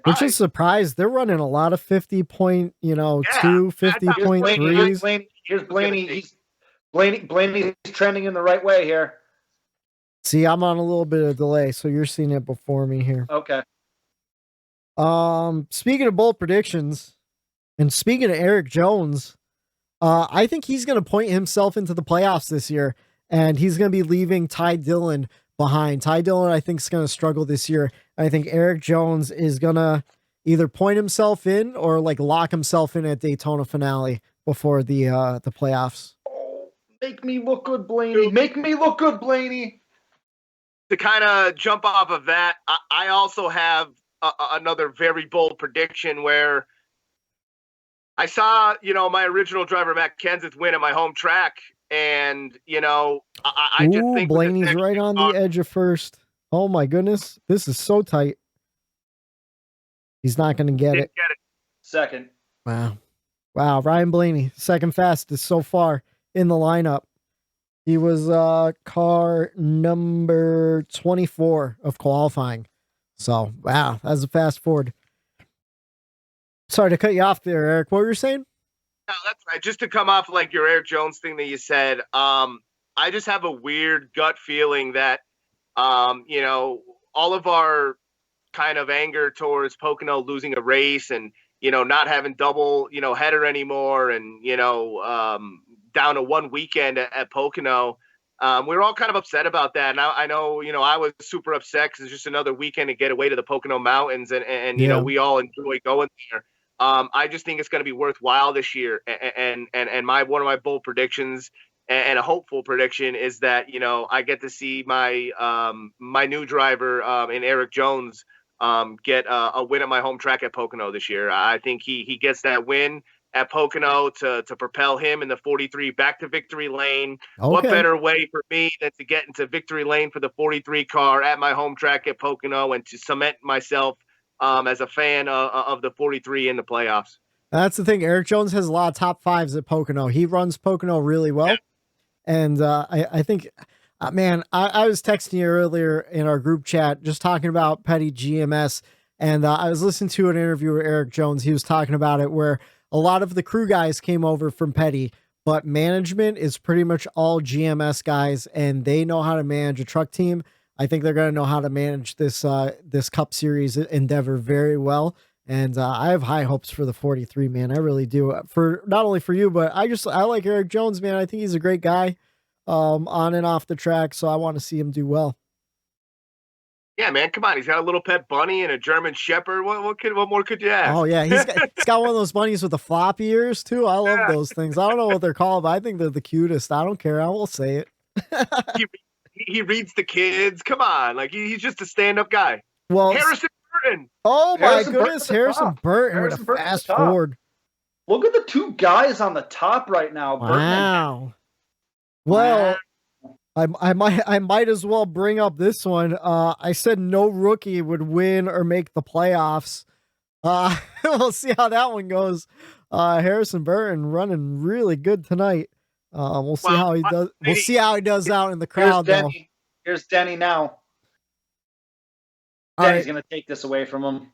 Which is surprised. They're running a lot of 50.2, 50.3s. Here's Blaney. Blaney's trending in the right way here. See, I'm on a little bit of delay, so you're seeing it before me here. Okay. Speaking of bold predictions, and speaking of Eric Jones, I think he's going to point himself into the playoffs this year, and he's going to be leaving Ty Dillon behind. Ty Dillon, I think, is going to struggle this year. I think Eric Jones is going to either point himself in or lock himself in at Daytona finale before the playoffs. Oh, make me look good, Blaney. Make me look good, Blaney. To kind of jump off of that, I also have another very bold prediction where I saw, my original driver, Matt Kenseth, win at my home track And, I just think Blaney's right on the edge of first. Oh my goodness. This is so tight. He's not going to get it. Second. Wow. Ryan Blaney, second fastest so far in the lineup. He was car number 24 of qualifying. So, wow, that's a fast Ford. Sorry to cut you off there, Eric. What were you saying? No, that's right. Just to come off like your Eric Jones thing that you said, I just have a weird gut feeling that, all of our kind of anger towards Pocono losing a race and, not having double, header anymore and, down to one weekend at Pocono. We were all kind of upset about that. And I know, I was super upset because it's just another weekend to get away to the Pocono Mountains and we all enjoy going there. I just think it's going to be worthwhile this year. And one of my bold predictions and a hopeful prediction is that, I get to see my new driver in Eric Jones get a win at my home track at Pocono this year. I think he gets that win at Pocono to propel him in the 43 back to victory lane. Okay. What better way for me than to get into victory lane for the 43 car at my home track at Pocono and to cement myself as a fan of the 43 in the playoffs. That's the thing. Eric Jones has a lot of top fives at Pocono. He runs Pocono really well. Yeah. And I think, man, I was texting you earlier in our group chat just talking about Petty GMS. And I was listening to an interview with Eric Jones. He was talking about it where a lot of the crew guys came over from Petty, but management is pretty much all GMS guys, and they know how to manage a truck team. I think they're going to know how to manage this Cup Series endeavor very well. And I have high hopes for the 43, man. I really do. For not only for you, but I like Eric Jones, man. I think he's a great guy on and off the track, so I want to see him do well. Yeah, man, come on. He's got a little pet bunny and a German Shepherd. What more could you ask? Oh, yeah. He's got one of those bunnies with the floppy ears, too. I love those things. I don't know what they're called, but I think they're the cutest. I don't care. I will say it. he reads the kids. Come on. Like, he's just a stand-up guy. Well, Harrison Burton. Oh, my goodness. Harrison Burton with a fast Ford. Look at the two guys on the top right now. Wow. Well, I might as well bring up this one. I said no rookie would win or make the playoffs. We'll see how that one goes. Harrison Burton running really good tonight. We'll see how he does. We'll see how he does out in the crowd. Here's Denny now. Denny's going to take this away from him.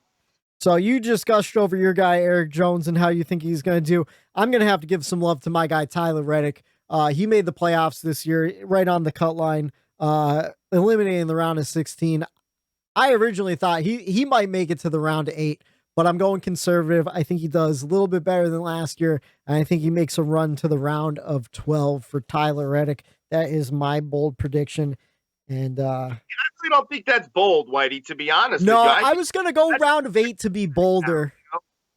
So you just gushed over your guy Eric Jones and how you think he's going to do. I'm going to have to give some love to my guy Tyler Reddick. He made the playoffs this year, right on the cut line, eliminating the round of 16. I originally thought he might make it to the round of 8, but I'm going conservative. I think he does a little bit better than last year, and I think he makes a run to the round of 12 for Tyler Reddick. That is my bold prediction. And I actually don't think that's bold, Whitey, to be honest. No, I was going to go round of 8 to be bolder.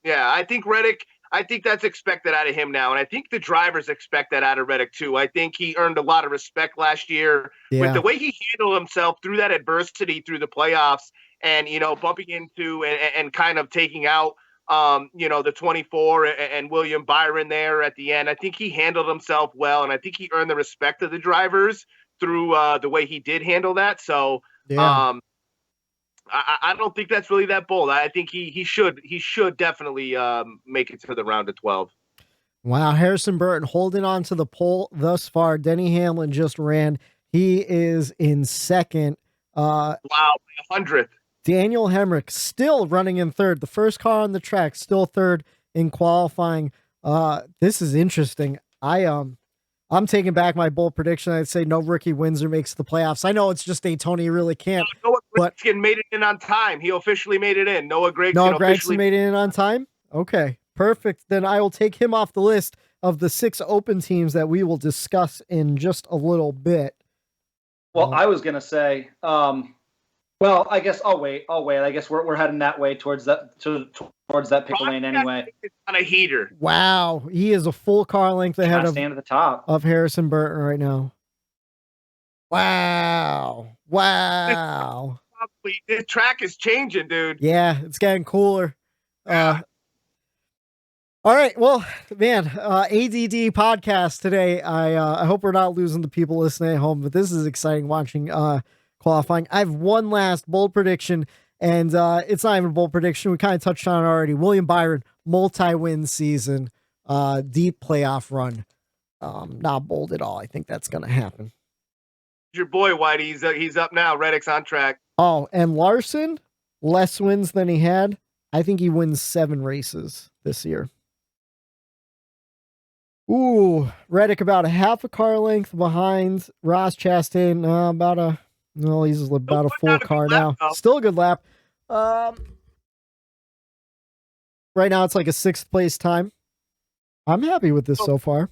Yeah, I think Reddick. I think that's expected out of him now. And I think the drivers expect that out of Reddick too. I think he earned a lot of respect last year with the way he handled himself through that adversity through the playoffs and, bumping into and kind of taking out, the 24 and William Byron there at the end. I think he handled himself well. And I think he earned the respect of the drivers through the way he did handle that. So, I don't think that's really that bold. I think he should definitely make it to the round of 12. Wow, Harrison Burton holding on to the pole thus far. Denny Hamlin just ran. He is in second. Wow, 100th. Daniel Hemrick still running in third. The first car on the track, still third in qualifying. This is interesting. I'm taking back my bold prediction. I'd say no rookie wins or makes the playoffs. I know it's just Daytona. You really can't. Noah Gragson made it in on time. He officially made it in. Noah Gragson made it in on time? Okay, perfect. Then I will take him off the list of the 6 open teams that we will discuss in just a little bit. Well, I was going to say, I guess I'll wait. I guess we're heading that way towards that pickle lane anyway. On a heater. Wow, he is a full car length ahead of stand at the top of Harrison Burton right now. Wow. The track is changing, dude. Yeah, it's getting cooler. All All right. Well, man, ADD podcast today. I hope we're not losing the people listening at home, but this is exciting watching qualifying. I have one last bold prediction, and it's not even a bold prediction. We kind of touched on it already. William Byron, multi-win season, deep playoff run. Not bold at all. I think that's going to happen. Your boy Whitey, he's up now. Reddick's on track. Oh, and Larson, less wins than he had. I think he wins 7 races this year. Ooh, Reddick about a half a car length behind Ross Chastain. He's about a full car now. Still a good lap. Right now it's like a 6th place time. I'm happy with this so far.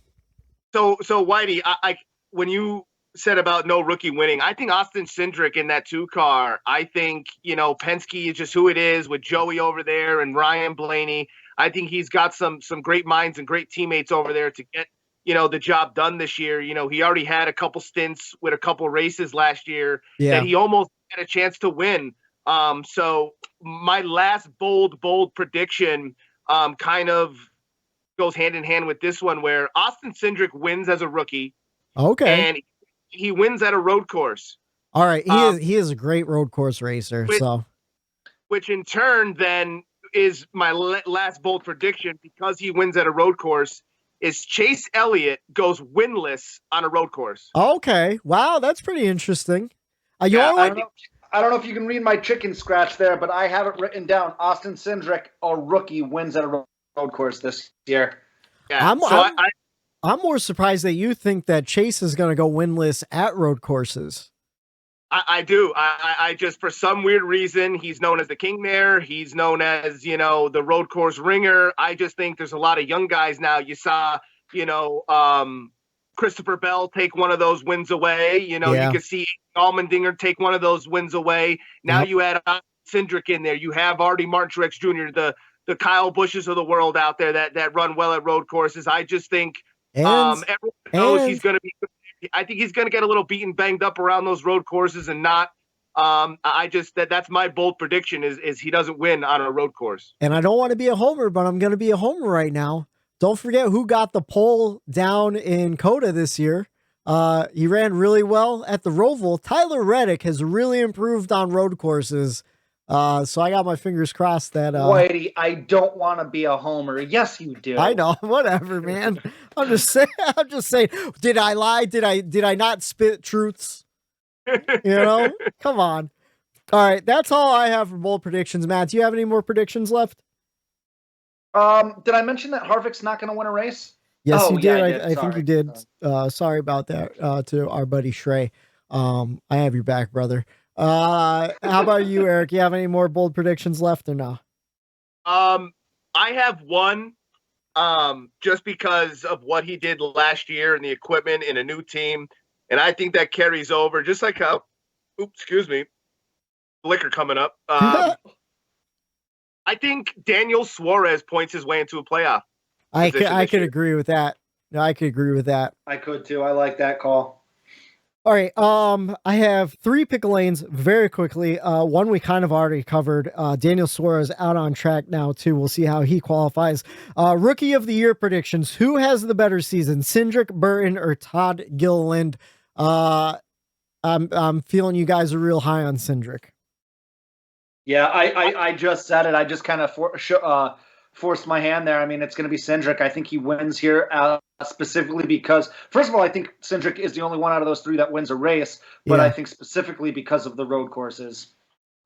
So Whitey, I when you said about no rookie winning, I think Austin Syndrick in that 2 car. I think, Penske is just who it is with Joey over there and Ryan Blaney. I think he's got some great minds and great teammates over there to get, the job done this year. He already had a couple stints with a couple races last year that he almost had a chance to win. So my last bold prediction kind of goes hand in hand with this one, where Austin Syndrick wins as a rookie. Okay. And he wins at a road course. All right. He is a great road course racer. Which in turn then is my last bold prediction, because he wins at a road course, is Chase Elliott goes winless on a road course. Okay. Wow. That's pretty interesting. I don't know if you can read my chicken scratch there, but I have it written down. Austin Syndrick, a rookie, wins at a road course this year. Yeah. I'm more surprised that you think that Chase is going to go winless at road courses. I do. I just, for some weird reason, he's known as the king there. He's known as, the road course ringer. I just think there's a lot of young guys now. You saw, Christopher Bell take one of those wins away. You could see Allmendinger take one of those wins away. Now you add Syndrick in there. You have Artie Martin Truex Jr., the Kyle Bushes of the world out there that run well at road courses. I just think everyone knows he's going to be. I think he's going to get a little beaten, banged up around those road courses and not. That's my bold prediction is he doesn't win on a road course. And I don't want to be a homer, but I'm going to be a homer right now. Don't forget who got the pole down in COTA this year. He ran really well at the Roval. Tyler Reddick has really improved on road courses. So I got my fingers crossed that Whitey, I don't want to be a homer. Yes, you do. I know, whatever, man. I'm just saying. Did I lie? Did I not spit truths? Come on. All right, that's all I have for bold predictions. Matt, do you have any more predictions left? Did I mention that Harvick's not going to win a race? Yes, you did. Yeah, I think you did. Sorry about that. To our buddy Shrey. I have your back, brother. How about you, Eric? You have any more bold predictions left or no? I have one, just because of what he did last year and the equipment in a new team. And I think that carries over, just like how, liquor coming up. I think Daniel Suarez points his way into a playoff. I could agree with that. No, I could agree with that. I could too. I like that call. All right. I have 3 pick lanes very quickly. One we kind of already covered. Daniel Suarez out on track now too. We'll see how he qualifies. Rookie of the year predictions. Who has the better season? Syndrick, Burton, or Todd Gilliland? I'm feeling you guys are real high on Syndrick. Yeah, I just said it. I just kind of forced my hand there. I mean, it's going to be Syndrick. I think he wins here specifically because, first of all, I think Syndrick is the only one out of those 3 that wins a race, but I think specifically because of the road courses.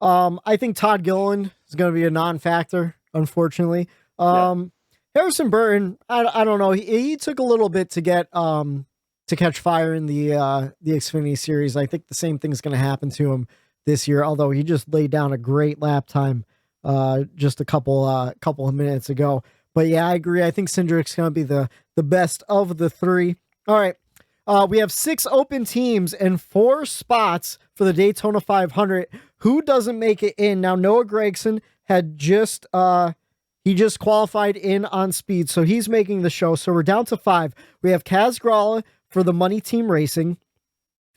I think Todd Gilliland is going to be a non-factor, unfortunately. Harrison Burton, I don't know. He took a little bit to get to catch fire in the Xfinity series. I think the same thing is going to happen to him this year, although he just laid down a great lap time just a couple of minutes ago. But yeah, I agree. I think Syndrick's going to be the best of the 3. All right. We have 6 open teams and 4 spots for the Daytona 500. Who doesn't make it in? Now, Noah Gragson had just qualified in on speed, so he's making the show. So we're down to 5. We have Kaz Gralla for the Money Team Racing.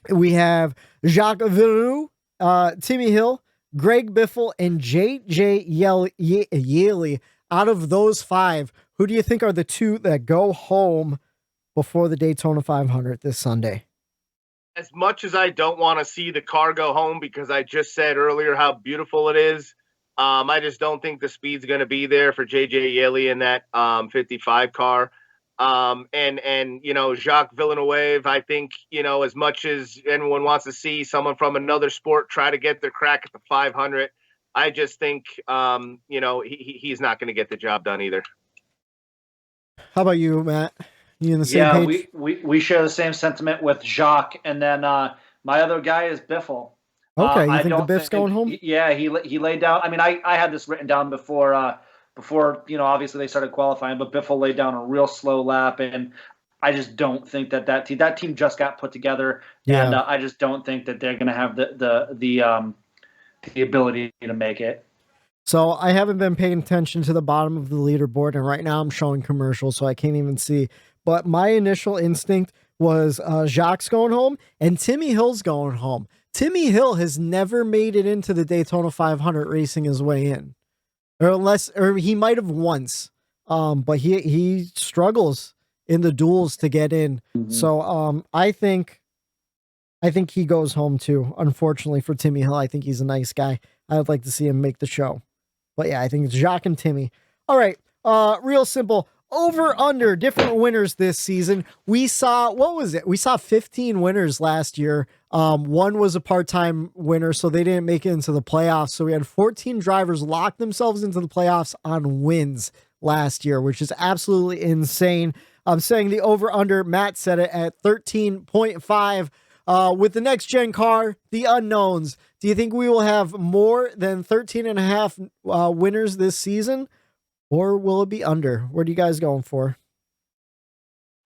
We have Jacques Villeneuve, Timmy Hill, Greg Biffle, and J.J. Yaley. Out of those 5, Who do you think are the two that go home before the Daytona 500 this Sunday? As much as I don't want to see the car go home because I just said earlier how beautiful it is, I just don't think the speed's going to be there for JJ Yeley in that 55 car. And Jacques Villeneuve, I think, as much as everyone wants to see someone from another sport try to get their crack at the 500, I just think, he's not going to get the job done either. How about you, Matt? You in the same page? we share the same sentiment with Jacques, and then my other guy is Biffle. Okay, you think the Biff's going home? Yeah, he laid down. I mean, I had this written down before obviously they started qualifying, but Biffle laid down a real slow lap, and I just don't think that team just got put together, and I just don't think that they're going to have the ability to make it. So I haven't been paying attention to the bottom of the leaderboard, and right now I'm showing commercials, so I can't even see. But my initial instinct was Jacques going home and Timmy Hill's going home. Timmy Hill has never made it into the Daytona 500 racing his way in, or he might have once, but he struggles in the duels to get in. Mm-hmm. So I think he goes home too. Unfortunately for Timmy Hill, I think he's a nice guy. I would like to see him make the show. But yeah, I think it's Jacques and Timmy. All right. Real simple. Over, under, different winners this season. We saw, what was it? We saw 15 winners last year. One was a part-time winner, so they didn't make it into the playoffs. So we had 14 drivers lock themselves into the playoffs on wins last year, which is absolutely insane. I'm saying the over-under, Matt said it at 13.5. With the next-gen car, the unknowns, do you think we will have more than 13.5 winners this season? Or will it be under? What are you guys going for?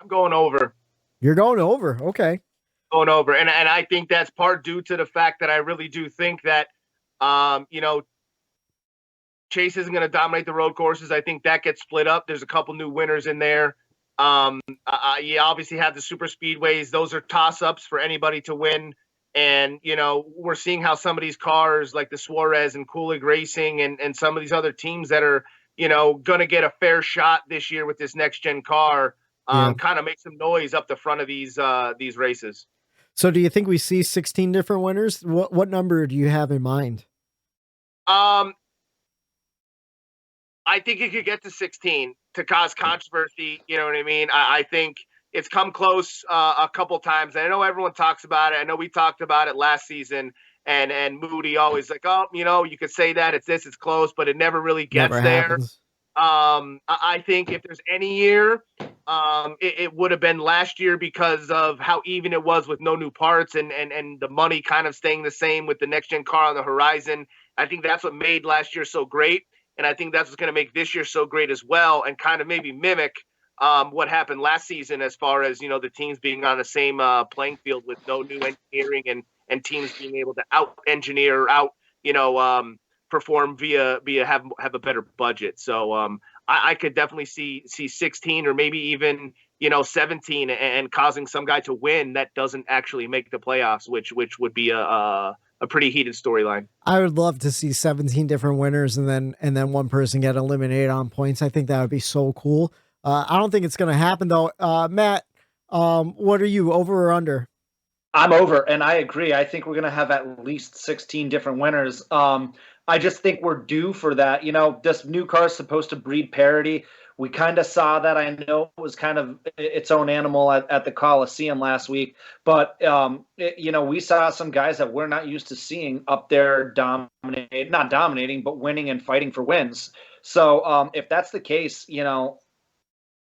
I'm going over. You're going over. Okay. Going over. And I think that's part due to the fact that I really do think that, Chase isn't going to dominate the road courses. I think that gets split up. There's a couple new winners in there. You obviously have the super speedways. Those are toss-ups for anybody to win. And, we're seeing how some of these cars like the Suarez and Coolidge Racing and some of these other teams that are, going to get a fair shot this year with this next gen car, kind of make some noise up the front of these races. So do you think we see 16 different winners? What number do you have in mind? I think it could get to 16 to cause controversy. You know what I mean? I think it's come close a couple times. I know everyone talks about it. I know we talked about it last season. And Moody always like, you could say that it's close, but it never really gets there. I think if there's any year, it would have been last year because of how even it was with no new parts and the money kind of staying the same with the next gen car on the horizon. I think that's what made last year so great. And I think that's what's going to make this year so great as well, and kind of maybe mimic what happened last season as far as, the teams being on the same playing field with no new engineering and teams being able to out-engineer, perform via have a better budget. So I could definitely see 16 or maybe even 17 and causing some guy to win that doesn't actually make the playoffs, which would be a pretty heated storyline. I would love to see 17 different winners and then one person get eliminated on points. I think that would be so cool. I don't think it's going to happen though. Matt, what are you, over or under? I'm over, and I agree. I think we're going to have at least 16 different winners. I just think we're due for that. This new car is supposed to breed parity. We kind of saw that. I know it was kind of its own animal at the Coliseum last week, but we saw some guys that we're not used to seeing up there not dominating, but winning and fighting for wins. So if that's the case, we're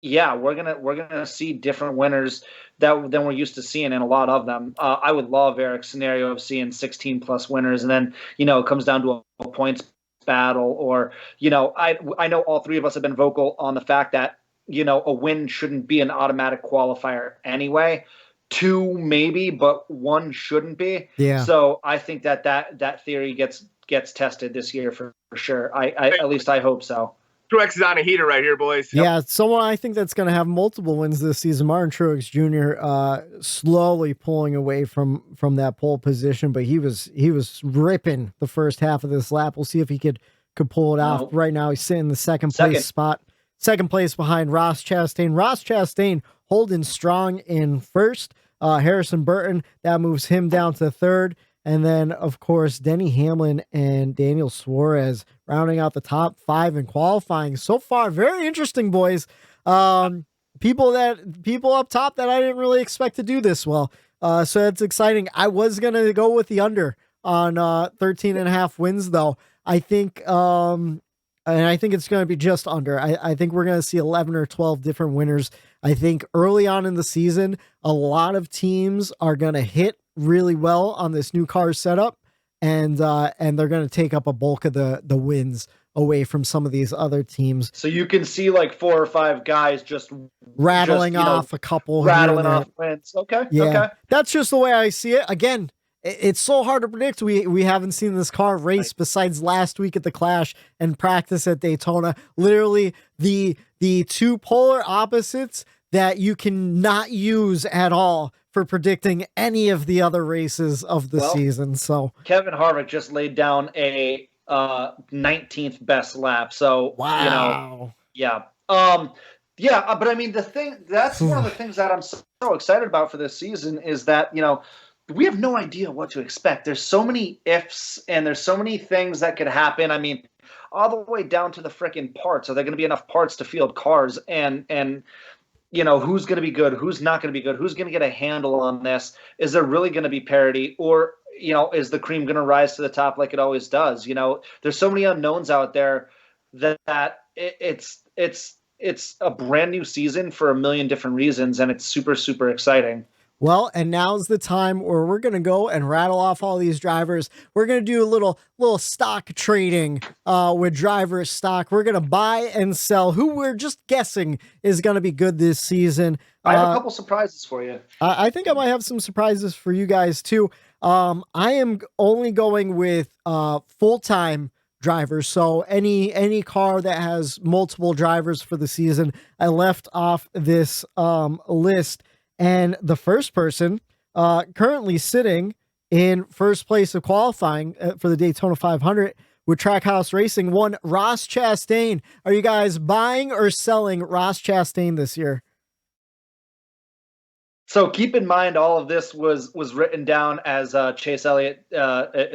gonna see different winners than we're used to seeing, and a lot of them. I would love Eric's scenario of seeing 16 plus winners, and then it comes down to a points battle, or I know all three of us have been vocal on the fact that a win shouldn't be an automatic qualifier anyway. 2 maybe, but 1 shouldn't be. Yeah. So I think that theory gets tested this year for sure. I at least I hope so. Truex is on a heater right here, boys. Yep. Yeah, someone I think that's going to have multiple wins this season. Martin Truex Jr. Slowly pulling away from that pole position, but he was ripping the first half of this lap. We'll see if he could pull it off. Right now, he's sitting in the second place spot. second place behind Ross Chastain. Ross Chastain holding strong in first. Harrison Burton, that moves him down to third. And then, of course, Denny Hamlin and Daniel Suarez rounding out the top 5 in qualifying. So far, very interesting, boys. People up top that I didn't really expect to do this well. So it's exciting. I was going to go with the under on 13.5 wins, though. I think, and I think it's going to be just under. I think we're going to see 11 or 12 different winners. I think early on in the season, a lot of teams are going to hit really well on this new car setup, and they're going to take up a bulk of the wins away from some of these other teams. So you can see like 4 or 5 guys just rattling off a couple, rattling off wins. Okay. Yeah. Okay. That's just the way I see it. Again, it's so hard to predict. We haven't seen this car race besides last week at the Clash and practice at Daytona. Literally the two polar opposites that you cannot use at all for predicting any of the other races of the season. So Kevin Harvick just laid down a 19th best lap. So wow. Yeah. But I mean, that's one of the things that I'm so excited about for this season is that, we have no idea what to expect. There's so many ifs and there's so many things that could happen. I mean, all the way down to the freaking parts. Are there going to be enough parts to field cars? And who's going to be good? Who's not going to be good? Who's going to get a handle on this? Is there really going to be parity? Or, is the cream going to rise to the top like it always does? There's so many unknowns out there that it's a brand new season for a million different reasons. And it's super, super exciting. Well, and now's the time where we're going to go and rattle off all these drivers. We're going to do a little stock trading with driver stock. We're going to buy and sell who we're just guessing is going to be good this season. I have a couple surprises for you. I think I might have some surprises for you guys too. I am only going with full-time drivers. So any car that has multiple drivers for the season, I left off this list. And the first person currently sitting in first place of qualifying for the Daytona 500 with Trackhouse Racing, one Ross Chastain. Are you guys buying or selling Ross Chastain this year? So keep in mind, all of this was written down as Chase Elliott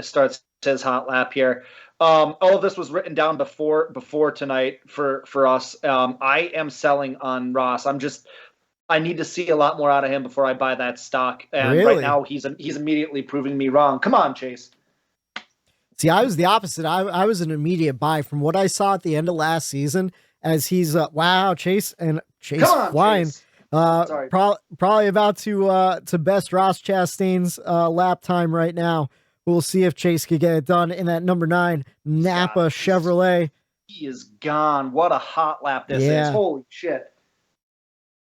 starts his hot lap here. All of this was written down before tonight for us. I am selling on Ross. I need to see a lot more out of him before I buy that stock. And really? Right now he's immediately proving me wrong. Come on, Chase. See, I was the opposite. I was an immediate buy from what I saw at the end of last season as he's Chase flying. Chase. Sorry. Probably about to best Ross Chastain's lap time right now. We'll see if Chase could get it done in that number 9 Napa Chevrolet. He is gone. What a hot lap this is. Holy shit.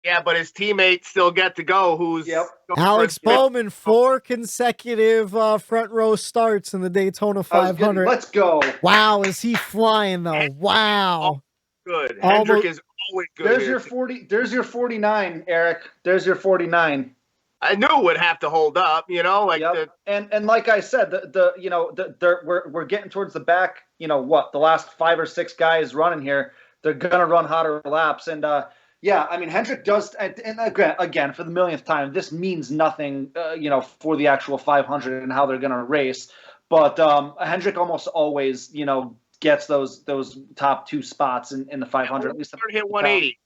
Yeah, but his teammates still get to go. Who's Alex Bowman, 4 consecutive front row starts in the Daytona 500. Let's go. Wow, is he flying though? Wow. Good. Hendrick is always good. There's your 40. There's your 49, Eric. There's your 49. I knew it would have to hold up, and like I said, we're getting towards the back. The last 5 or 6 guys running here, they're gonna run hotter laps, and Hendrick does, and again for the millionth time, this means nothing, for the actual 500 and how they're gonna race, but Hendrick almost always, gets those top 2 spots in the 500. At least hit 180.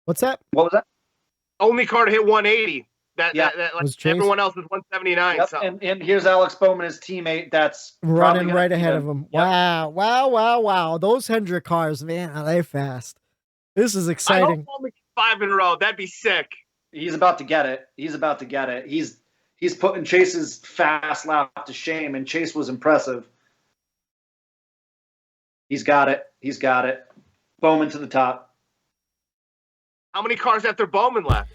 What's that? What was that? Only car to hit 180. That everyone else is 179. Yep. And here's Alex Bowman, his teammate, that's running right ahead of him. Yep. Wow. Those Hendrick cars, man, are they fast? This is exciting. I hope Bowman gets 5 in a row. That'd be sick. He's about to get it. He's putting Chase's fast lap to shame, and Chase was impressive. He's got it. Bowman to the top. How many cars after Bowman left?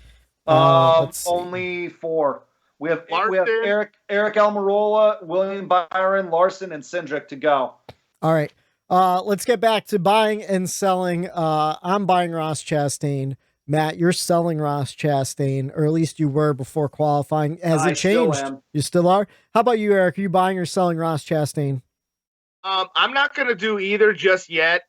Only 4. We have Eric Almirola, William Byron, Larson, and Syndrick to go. All right. Let's get back to buying and selling. I'm buying Ross Chastain. Matt, you're selling Ross Chastain, or at least you were before qualifying. Has it changed? Still am. You still are? How about you, Eric? Are you buying or selling Ross Chastain? I'm not gonna do either just yet.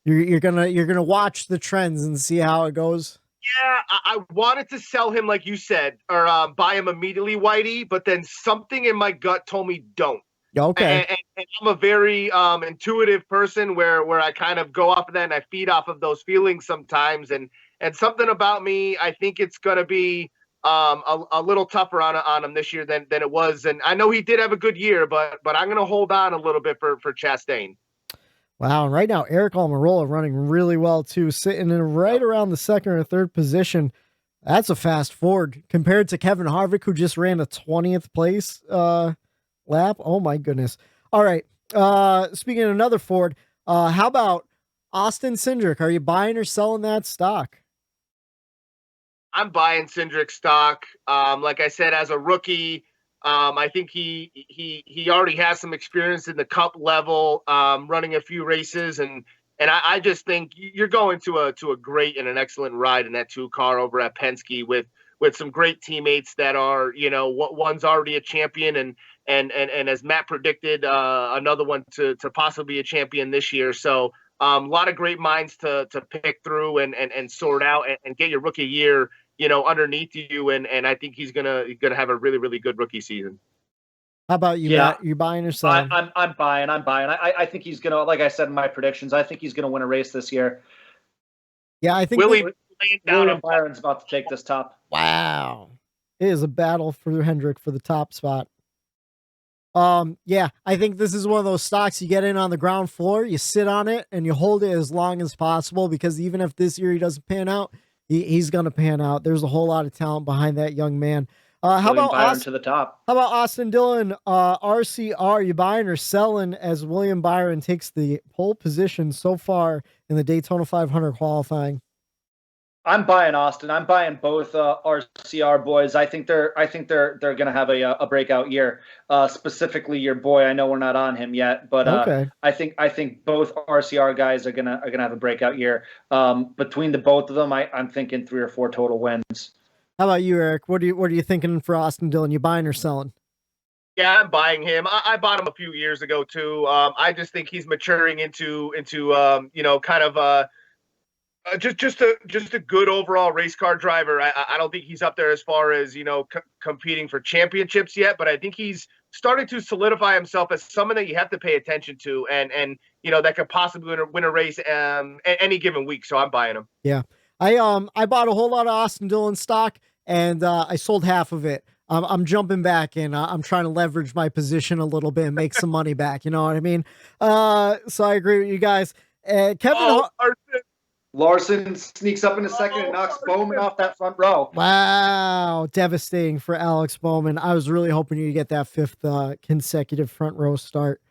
You're gonna watch the trends and see how it goes. Yeah, I wanted to sell him like you said, or buy him immediately, Whitey. But then something in my gut told me don't. Okay. And I'm a very intuitive person where I kind of go off of that and I feed off of those feelings sometimes. And something about me, I think it's gonna be a little tougher on him this year than it was. And I know he did have a good year, but I'm gonna hold on a little bit for Chastain. Wow. And right now, Eric Almirola running really well too, sitting in right around the second or third position. That's a fast forward compared to Kevin Harvick, who just ran a 20th place lap. Oh my goodness. All right. Speaking of another Ford, how about Austin Syndrick? Are you buying or selling that stock? I'm buying Syndrick stock. Like I said, as a rookie, I think he already has some experience in the Cup level, running a few races, and I just think you're going to a great and an excellent ride in that 2 car over at Penske with some great teammates that are, one's already a champion and as Matt predicted, another one to possibly be a champion this year. So a lot of great minds to pick through and sort out and get your rookie year, underneath you. And I think he's gonna have a really, really good rookie season. How about you, Matt? You buying or selling? I'm buying. I think he's gonna, like I said in my predictions, I think he's gonna win a race this year. Yeah, I think William Byron's about to take this top. Wow. It is a battle for Hendrick for the top spot. Yeah, I think this is one of those stocks you get in on the ground floor, you sit on it, and you hold it as long as possible, because even if this year he doesn't pan out, he's going to pan out. There's a whole lot of talent behind that young man. How about Byron to the top? How about Austin Dillon, RCR? You buying or selling as William Byron takes the pole position so far in the Daytona 500 qualifying? I'm buying Austin. I'm buying both RCR boys. I think they're going to have a breakout year. Specifically, your boy. I know we're not on him yet, but okay. I think both RCR guys are gonna have a breakout year. Between the both of them, I'm thinking 3 or 4 total wins. How about you, Eric? What are you thinking for Austin Dillon? You buying or selling? Yeah, I'm buying him. I bought him a few years ago too. I just think he's maturing into kind of just a good overall race car driver. I don't think he's up there as far as competing for championships yet, but I think he's starting to solidify himself as someone that you have to pay attention to, and that could possibly win a race any given week. So I'm buying him. Yeah, I bought a whole lot of Austin Dillon stock, and I sold half of it. I'm jumping back in. I'm trying to leverage my position a little bit and make some money back. You know what I mean? So I agree with you guys. Larson sneaks up in a second and knocks Bowman off that front row. Wow. Devastating for Alex Bowman. I was really hoping you get that 5th consecutive front row start.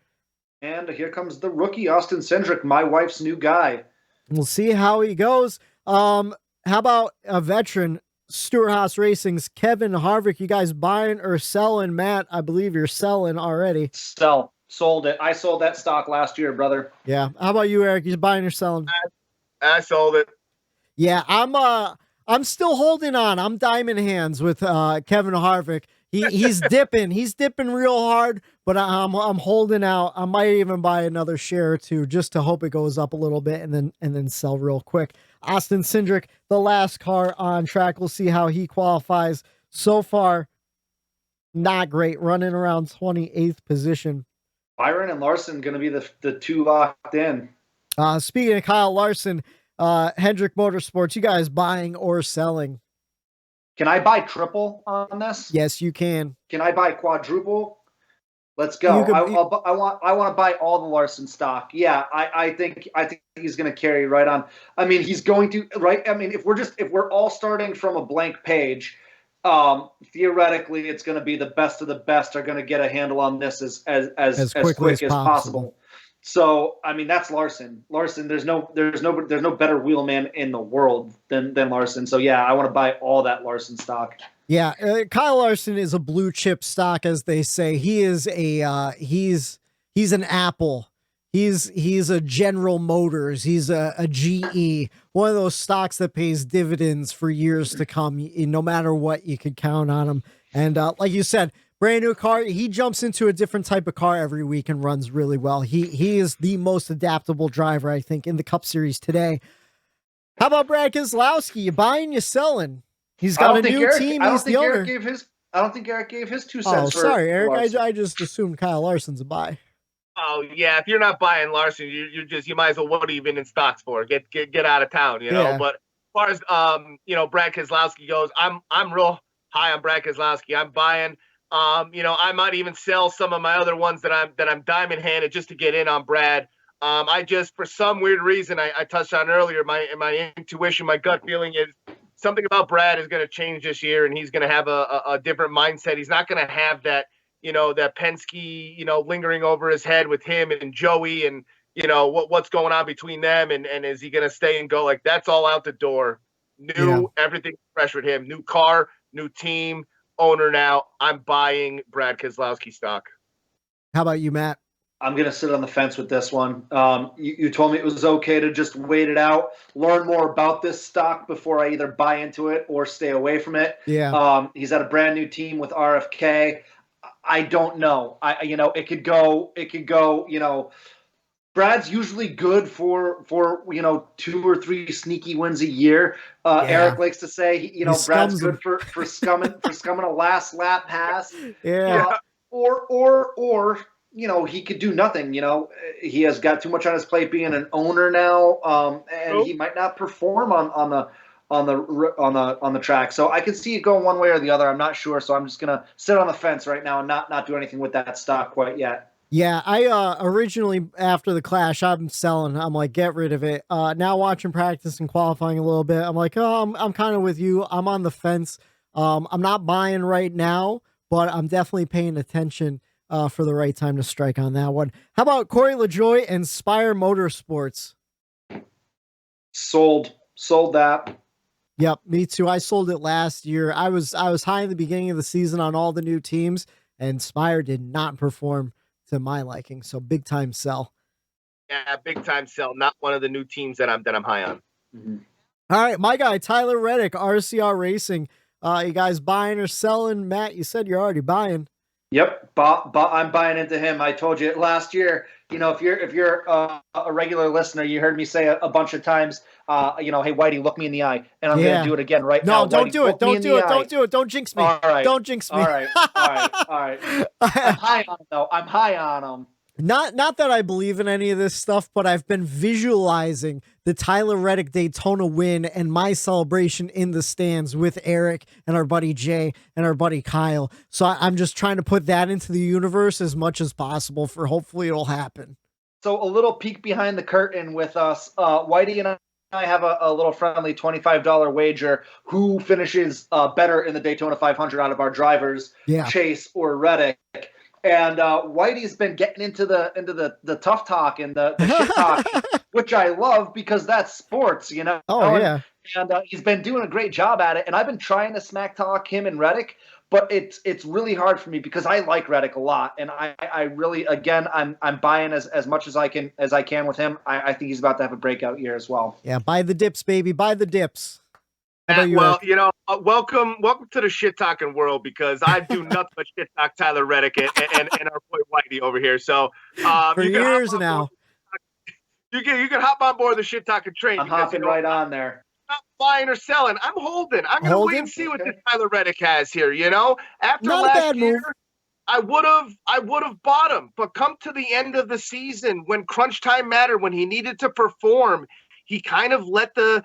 And here comes the rookie, Austin Syndrick, my wife's new guy. We'll see how he goes. How about a veteran, Stewart-Haas Racing's Kevin Harvick? You guys buying or selling? Matt, I believe you're selling already. Sold it. I sold that stock last year, brother. Yeah. How about you, Eric? You buying or selling? I sold it. Yeah, I'm still holding on. I'm diamond hands with Kevin Harvick. He's dipping. He's dipping real hard, but I'm holding out. I might even buy another share or two just to hope it goes up a little bit and then sell real quick. Austin Syndrick, the last car on track. We'll see how he qualifies. So far, not great. Running around 28th position. Byron and Larson going to be the 2 locked in. Speaking of Kyle Larson, Hendrick Motorsports, you guys buying or selling? Can I buy triple on this? Yes, you can. Can I buy quadruple? Let's go. I want to buy all the Larson stock. Yeah, I think he's going to carry right on. I mean, he's going to, right? I mean, if we're all starting from a blank page, theoretically, it's going to be the best of the best are going to get a handle on this as quick as possible. So, I mean, that's Larson. There's no better wheelman in the world than Larson. So, yeah, I want to buy all that Larson stock. Yeah, Kyle Larson is a blue chip stock, as they say. He is he's an Apple. He's a General Motors. He's a GE. One of those stocks that pays dividends for years to come. No matter what, you could count on him. And like you said, Brand new car. He jumps into a different type of car every week and runs really well. He is the most adaptable driver, I think, in the Cup Series today. How about Brad Keselowski? You buying, you selling? He's got a new team. He's the owner. I don't think Eric gave his 2 cents. Oh, sorry, Eric. I just assumed Kyle Larson's a buy. Oh yeah, if you're not buying Larson, you might as well. What are you been in stocks for? Get out of town, you know. Yeah. But as far as Brad Keselowski goes, I'm real high on Brad Keselowski. I'm buying. I might even sell some of my other ones that I'm diamond handed just to get in on Brad. I just, for some weird reason, I touched on earlier, my intuition, my gut feeling is something about Brad is going to change this year, and he's going to have a different mindset. He's not going to have that, that Penske, lingering over his head with him and Joey and, what's going on between them. And is he going to stay and go? Like, that's all out the door. Everything fresh with him. New car, new team, owner now. I'm buying Brad Keselowski stock. How about you, Matt? I'm going to sit on the fence with this one. You told me it was okay to just wait it out, learn more about this stock before I either buy into it or stay away from it. Yeah. He's at a brand new team with RFK. I don't know. It could go, Brad's usually good for 2 or 3 sneaky wins a year. Eric likes to say, Brad's good for scumming a last lap pass. Yeah. Or he could do nothing. He has got too much on his plate being an owner now, and he might not perform on the track. So I could see it going one way or the other. I'm not sure. So I'm just gonna sit on the fence right now and not do anything with that stock quite yet. Yeah, I originally after the Clash, I'm selling. I'm like, get rid of it. Now watching practice and qualifying a little bit, I'm like, I'm kind of with you. I'm on the fence. I'm not buying right now, but I'm definitely paying attention. For the right time to strike on that one. How about Corey LaJoie and Spire Motorsports? Sold that. Yep, me too. I sold it last year. I was high in the beginning of the season on all the new teams, and Spire did not perform to my liking. So big time sell. Yeah, big time sell. Not one of the new teams that I'm high on. Mm-hmm. All right, my guy Tyler Reddick, RCR Racing. You guys buying or selling? Matt, you said you're already buying. Yep, I'm buying into him. I told you last year. If you're a regular listener, you heard me say a bunch of times. Hey Whitey, look me in the eye, and I'm going to do it again right now. No, don't do it. Don't do it. Don't do it. Don't jinx me. All right. Don't jinx me. All right. I'm high on him, though. I'm high on him. Not that I believe in any of this stuff, but I've been visualizing the Tyler Reddick Daytona win and my celebration in the stands with Eric and our buddy Jay and our buddy Kyle. So I'm just trying to put that into the universe as much as possible for hopefully it'll happen. So a little peek behind the curtain with us. Whitey and I have a little friendly $25 wager. Who finishes better in the Daytona 500 out of our drivers, Chase or Reddick? And Whitey's been getting into the tough talk and the shit talk, which I love because that's sports, Oh, yeah. And he's been doing a great job at it. And I've been trying to smack talk him and Reddick, but it's really hard for me because I like Reddick a lot. And I really, again, I'm buying as much as I can with him. I think he's about to have a breakout year as well. Yeah, buy the dips, baby. Buy the dips. Well, welcome to the shit talking world because I do nothing but shit talk Tyler Reddick and our boy Whitey over here. So for years now, you can hop on board the shit talking train. I'm hopping right on there. I'm not buying or selling. I'm holding. I'm gonna wait and see what this Tyler Reddick has here. After not last year, move. I would have bought him, but come to the end of the season when crunch time mattered, when he needed to perform. He kind of let the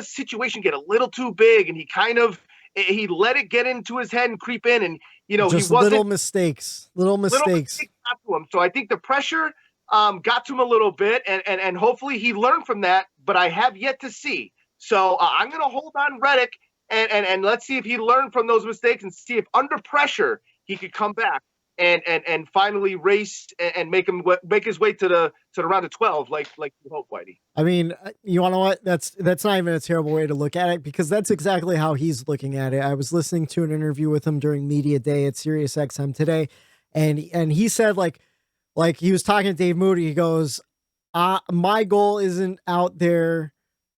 situation get a little too big, and he let it get into his head and creep in, and just he wasn't little mistakes got to him. So I think the pressure got to him a little bit, and hopefully he learned from that. But I have yet to see. So I'm going to hold on Reddick, and let's see if he learned from those mistakes, and see if under pressure he could come back and finally race and make his way to the round of 12, like you hope, Whitey. I mean, you want to know what? That's not even a terrible way to look at it because that's exactly how he's looking at it. I was listening to an interview with him during media day at SiriusXM today, and he said like he was talking to Dave Moody. He goes, "My goal isn't out there.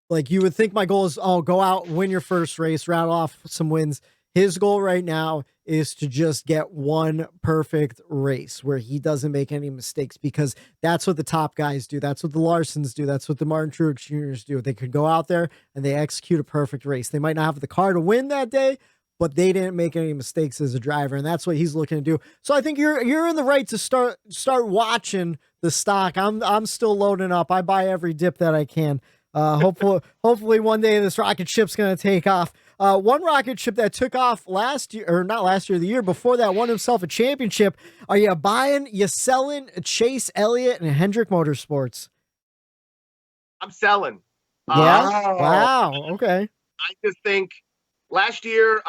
Like you would think my goal is, go out, win your first race, rattle off some wins." His goal right now is to just get one perfect race where he doesn't make any mistakes, because that's what the top guys do. That's what the Larsons do. That's what the Martin Truex Jr.'s do. They could go out there and they execute a perfect race. They might not have the car to win that day, but they didn't make any mistakes as a driver, and that's what he's looking to do. So I think you're in the right to start watching the stock. I'm still loading up. I buy every dip that I can. Hopefully one day this rocket ship's going to take off. One rocket ship that took off last year, or not last year, the year before that, won himself a championship. Are you buying, you selling Chase Elliott and Hendrick Motorsports? I'm selling. Yeah. Wow. Okay. I just think last year,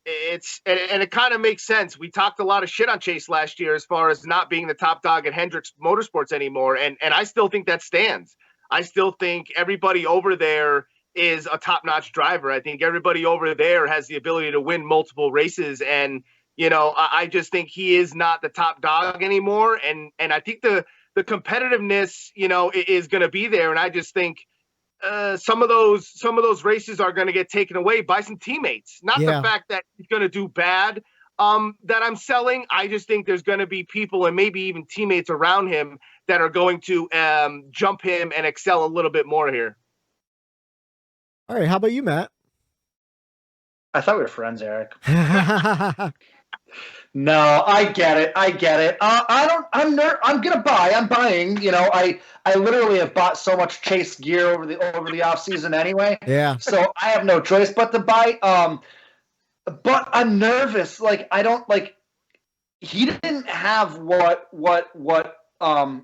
it kind of makes sense. We talked a lot of shit on Chase last year as far as not being the top dog at Hendrick Motorsports anymore, and I still think that stands. I still think everybody over there is a top-notch driver. I think everybody over there has the ability to win multiple races, and I just think he is not the top dog anymore. And I think the competitiveness, is going to be there, and I just think some of those races are going to get taken away by some teammates. Not the fact that he's going to do bad that I'm selling. I just think there's going to be people and maybe even teammates around him that are going to jump him and excel a little bit more here. All right, how about you, Matt? I thought we were friends, Eric. No, I get it. I'm gonna buy. I'm buying. I literally have bought so much Chase gear over the off season anyway. Yeah. So I have no choice but to buy. But I'm nervous. Like, I don't like. He didn't have what Larson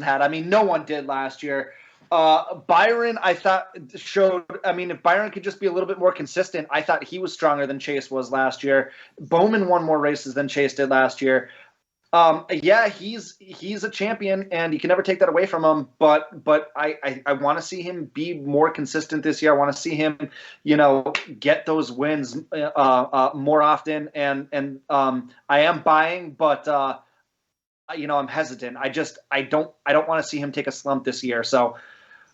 had. I mean, no one did last year. Byron, I thought showed. I mean, if Byron could just be a little bit more consistent, I thought he was stronger than Chase was last year. Bowman won more races than Chase did last year. Yeah, he's a champion, and you can never take that away from him. But I want to see him be more consistent this year. I want to see him, get those wins more often. And I am buying, but I'm hesitant. I don't want to see him take a slump this year. So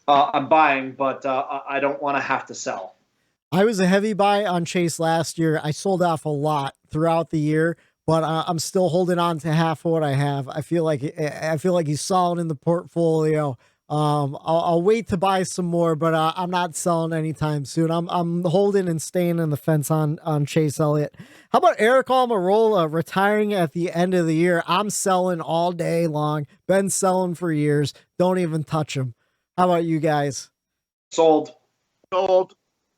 I'm buying, but I don't want to have to sell. I was a heavy buy on Chase last year. I sold off a lot throughout the year, but I'm still holding on to half of what I have. I feel like he's solid in the portfolio. I'll wait to buy some more, but I'm not selling anytime soon. I'm holding and staying in the fence on Chase Elliott. How about Eric Almirola retiring at the end of the year? I'm selling all day long. Been selling for years. Don't even touch him. How about you guys? Sold. All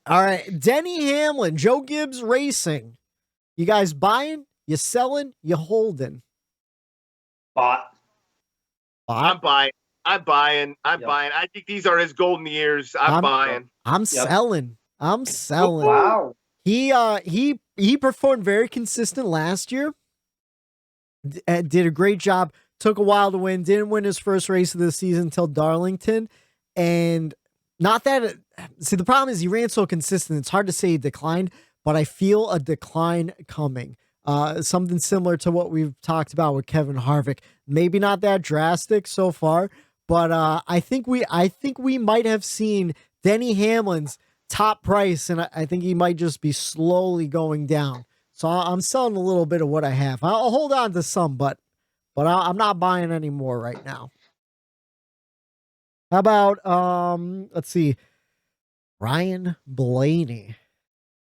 right, Denny Hamlin, Joe Gibbs Racing. You guys buying? You selling? You holding? Bought. I'm buying. I think these are his golden years. I'm buying. I'm selling. Wow. He performed very consistent last year. Did a great job. Took a while to win. Didn't win his first race of the season until Darlington. And not that see, the problem is he ran so consistent. It's hard to say he declined, but I feel a decline coming. Something similar to what we've talked about with Kevin Harvick. Maybe not that drastic so far, but I think we might have seen Denny Hamlin's top price, and I think he might just be slowly going down. So I'm selling a little bit of what I have. I'll hold on to some, but I'm not buying any more right now. How about let's see, Ryan Blaney.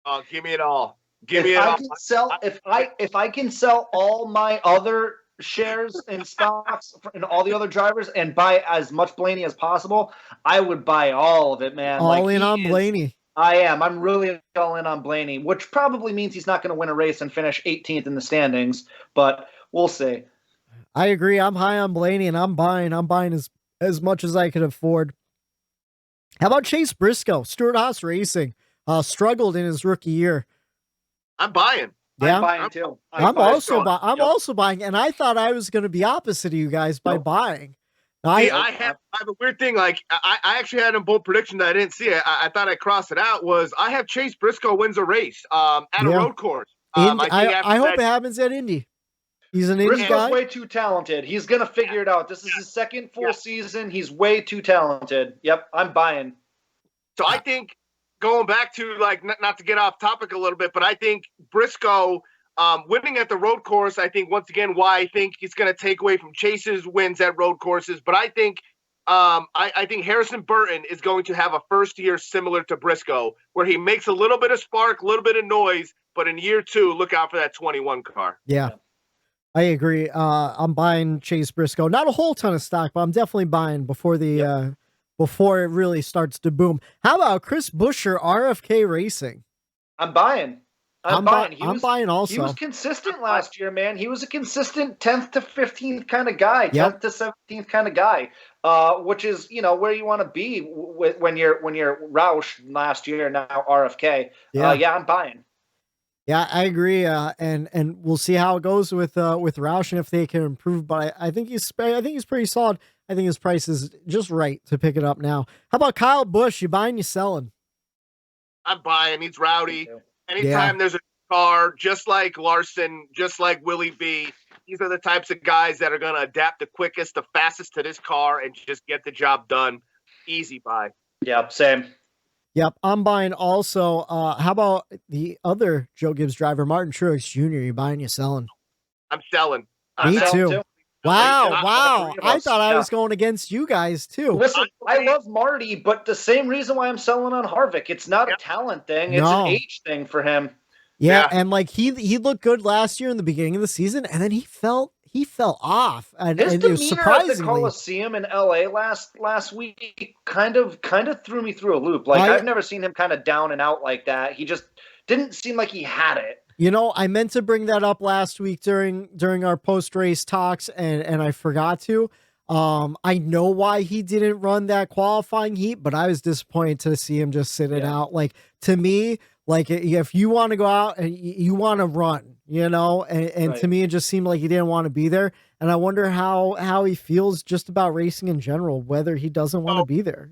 Oh, give me it all. Give me it all. If I can sell all my other shares and stocks and all the other drivers and buy as much Blaney as possible, I would buy all of it, man. All in on Blaney. I am. I'm really all in on Blaney, which probably means he's not going to win a race and finish 18th in the standings, but we'll see. I agree. I'm high on Blaney, and I'm buying as much as I could afford. How about Chase Briscoe? Stewart-Haas Racing struggled in his rookie year. I'm buying. Yeah, I'm buying too. I'm also buying, and I thought I was going to be opposite of you guys by buying. I have a weird thing. Like I actually had a bold prediction that I didn't see it. I thought I crossed it out. Was I have Chase Briscoe wins a race at a road course. I hope it happens at Indy. He's an Indy guy. Way too talented. He's going to figure it out. This is his second full season. He's way too talented. Yep, I'm buying. So I think going back to like not to get off topic a little bit, but I think Briscoe winning at the road course, I think once again why I think he's going to take away from Chase's wins at road courses, but I think I think Harrison Burton is going to have a first year similar to Briscoe, where he makes a little bit of spark, a little bit of noise, but in year 2, look out for that 21 car. Yeah. I agree. I'm buying Chase Briscoe. Not a whole ton of stock, but I'm definitely buying before the before it really starts to boom. How about Chris Buescher, RFK Racing? I'm buying. I'm buying. I'm buying also. He was consistent last year, man. He was a consistent 10th to 15th kind of guy, 10th to 17th kind of guy, which is, where you want to be when you're Roush last year, now RFK. Yeah, I'm buying. Yeah, I agree. And we'll see how it goes with Roush and if they can improve. But I think he's pretty solid. I think his price is just right to pick it up now. How about Kyle Busch? You buying, you selling? I'm buying. He's rowdy. Anytime there's a car, just like Larson, just like Willie B, these are the types of guys that are going to adapt the quickest, the fastest to this car and just get the job done. Easy buy. Yep, same. Yep, I'm buying also. How about the other Joe Gibbs driver, Martin Truex Jr.? You buying, you selling? I'm selling. Me too. Wow. I thought I was Yeah. going against you guys too. Listen, I love Marty, but the same reason why I'm selling on Harvick. It's not a talent thing. It's an age thing for him. Yeah, and like he looked good last year in the beginning of the season, and then he fell off. And His it was demeanor at the surprisingly. Coliseum in LA last week kind of threw me through a loop. Like I've never seen him kind of down and out like that. He just didn't seem like he had it. I meant to bring that up last week during our post-race talks, and I forgot to. I know why he didn't run that qualifying heat, but I was disappointed to see him just sit it out. Like, to me, like if you want to go out and you want to run, and to me, it just seemed like he didn't want to be there. And I wonder how he feels just about racing in general, whether he doesn't want to be there,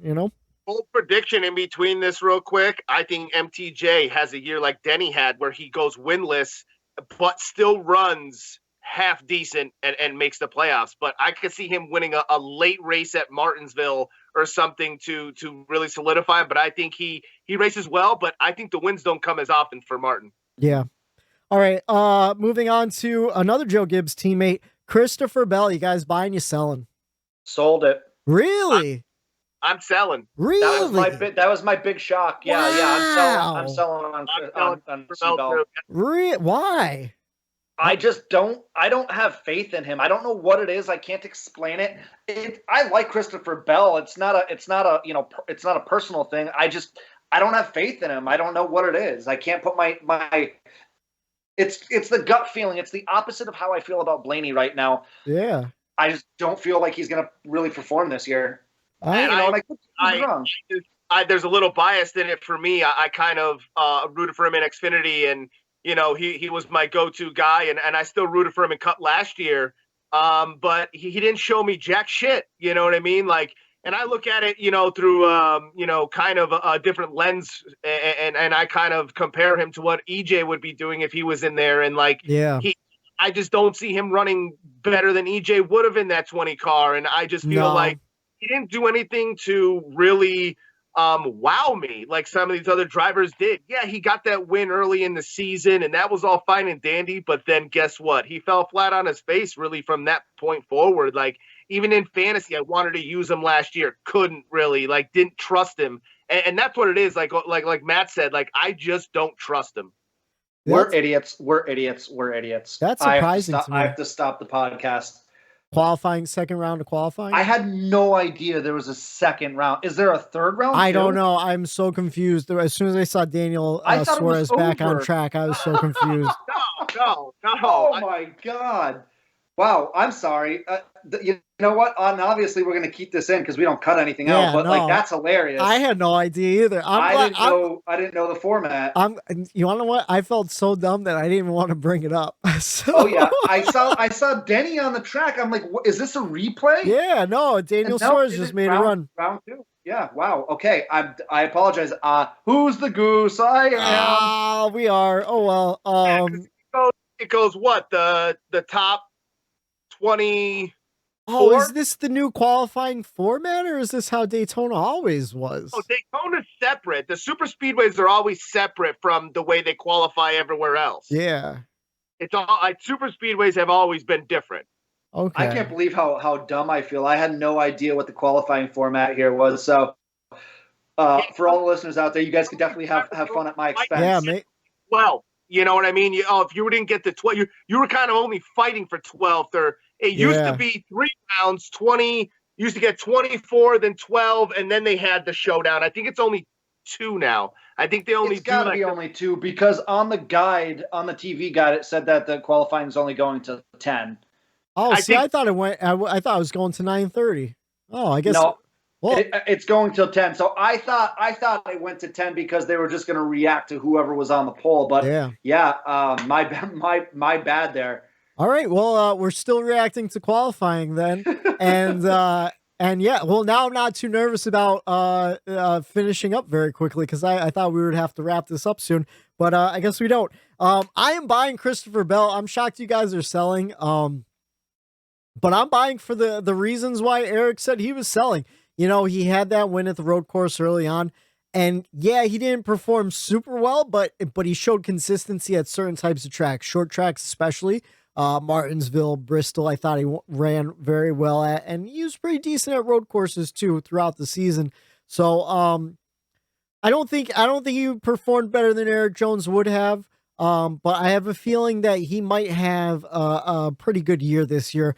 Full prediction in between this real quick. I think MTJ has a year like Denny had where he goes winless, but still runs half decent and makes the playoffs. But I could see him winning a late race at Martinsville or something to really solidify. But I think he races well, but I think the wins don't come as often for Martin. Yeah. All right. Moving on to another Joe Gibbs teammate, Christopher Bell. You guys buying, you selling? Sold it. Really? I'm selling. Really? That was my big shock. Yeah, I'm selling on Bell. Why? I don't have faith in him. I don't know what it is. I can't explain it. I like Christopher Bell. It's not a personal thing. I don't have faith in him. I don't know what it is. I can't put my it's the gut feeling. It's the opposite of how I feel about Blaney right now. Yeah. I just don't feel like he's going to really perform this year. There's a little bias in it for me. I kind of rooted for him in Xfinity, and he was my go-to guy, and I still rooted for him in Cup last year. But he didn't show me jack shit. You know what I mean? Like, and I look at it, through kind of a different lens, and I kind of compare him to what EJ would be doing if he was in there, and I just don't see him running better than EJ would have in that 20 car, and I just feel like he didn't do anything to really wow me like some of these other drivers did. Yeah, he got that win early in the season, and that was all fine and dandy, but then guess what? He fell flat on his face really from that point forward. Like, even in fantasy, I wanted to use him last year. Couldn't really, didn't trust him. And that's what it is. Like Matt said, I just don't trust him. We're idiots. That's surprising to me. I have to stop the podcast. Second round of qualifying? I had no idea there was a second round. Is there a third round? I don't know. I'm so confused. As soon as I saw Daniel Suarez back on track, I was so confused. No. Oh, my God. Wow. I'm sorry. You know what? Obviously, we're going to keep this in because we don't cut anything out. But that's hilarious. I had no idea either. I didn't know the format. You want to know what? I felt so dumb that I didn't even want to bring it up. Oh yeah, I saw Denny on the track. I'm like, is this a replay? Yeah, no. Daniel Suarez just made a run. Round 2. Yeah. Wow. Okay. I apologize. Who's the goose? I am. We are. Oh well. It goes what the top 20 Oh, four. is this the new qualifying format, or is this how Daytona always was? Oh, Daytona's separate. The super speedways are always separate from the way they qualify everywhere else. Yeah. It's all super speedways have always been different. Okay. I can't believe how dumb I feel. I had no idea what the qualifying format here was. So for all the listeners out there, you guys could definitely have fun at my expense. Yeah, mate. Well, you know what I mean? If you didn't get the 12, you were kind of only fighting for 12th. Or it used to be 3 rounds, 20. Used to get 24, then 12, and then they had the showdown. I think it's only 2 now. I think they only It's got to be only 2 because on the guide, on the TV guide, it said that the qualifying is only going to 10. Oh, I thought it went. I thought it was going to 9:30. Oh, I guess. No, well, it's going till 10. So I thought it went to 10 because they were just going to react to whoever was on the pole. But my bad there. All right. Well, we're still reacting to qualifying then, and yeah. Well, now I'm not too nervous about finishing up very quickly because I thought we would have to wrap this up soon, but I guess we don't. I am buying Christopher Bell. I'm shocked you guys are selling. But I'm buying for the reasons why Eric said he was selling. You know, he had that win at the road course early on. And yeah, he didn't perform super well, but he showed consistency at certain types of tracks, short tracks especially. Martinsville, Bristol, I thought he ran very well at, and he was pretty decent at road courses too throughout the season. So I don't think he performed better than Eric Jones would have. But I have a feeling that he might have a pretty good year this year.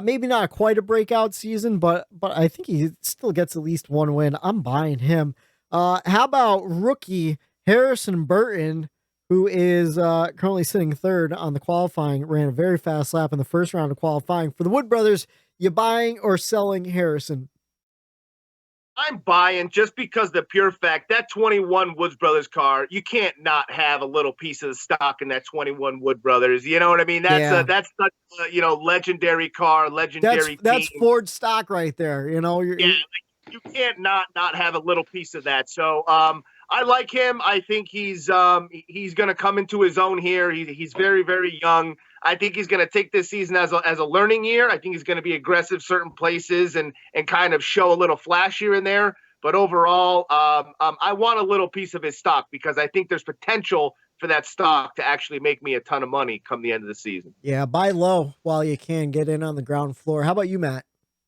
Maybe not quite a breakout season, but I think he still gets at least one win. I'm buying him. How about rookie Harrison Burton, who is currently sitting third on the qualifying, ran a very fast lap in the first round of qualifying. For the Wood Brothers, you buying or selling Harrison? I'm buying just because the pure fact that 21 Woods Brothers car, you can't not have a little piece of the stock in that 21 Wood Brothers. You know what I mean? That's such a, legendary car, legendary team. That's Ford stock right there. You know, you can't not have a little piece of that. So I like him. I think he's going to come into his own here. He's very, very young. I think he's going to take this season as a learning year. I think he's going to be aggressive certain places and kind of show a little flash here and there. But overall, I want a little piece of his stock because I think there's potential for that stock to actually make me a ton of money come the end of the season. Yeah, buy low while you can, get in on the ground floor. How about you, Matt?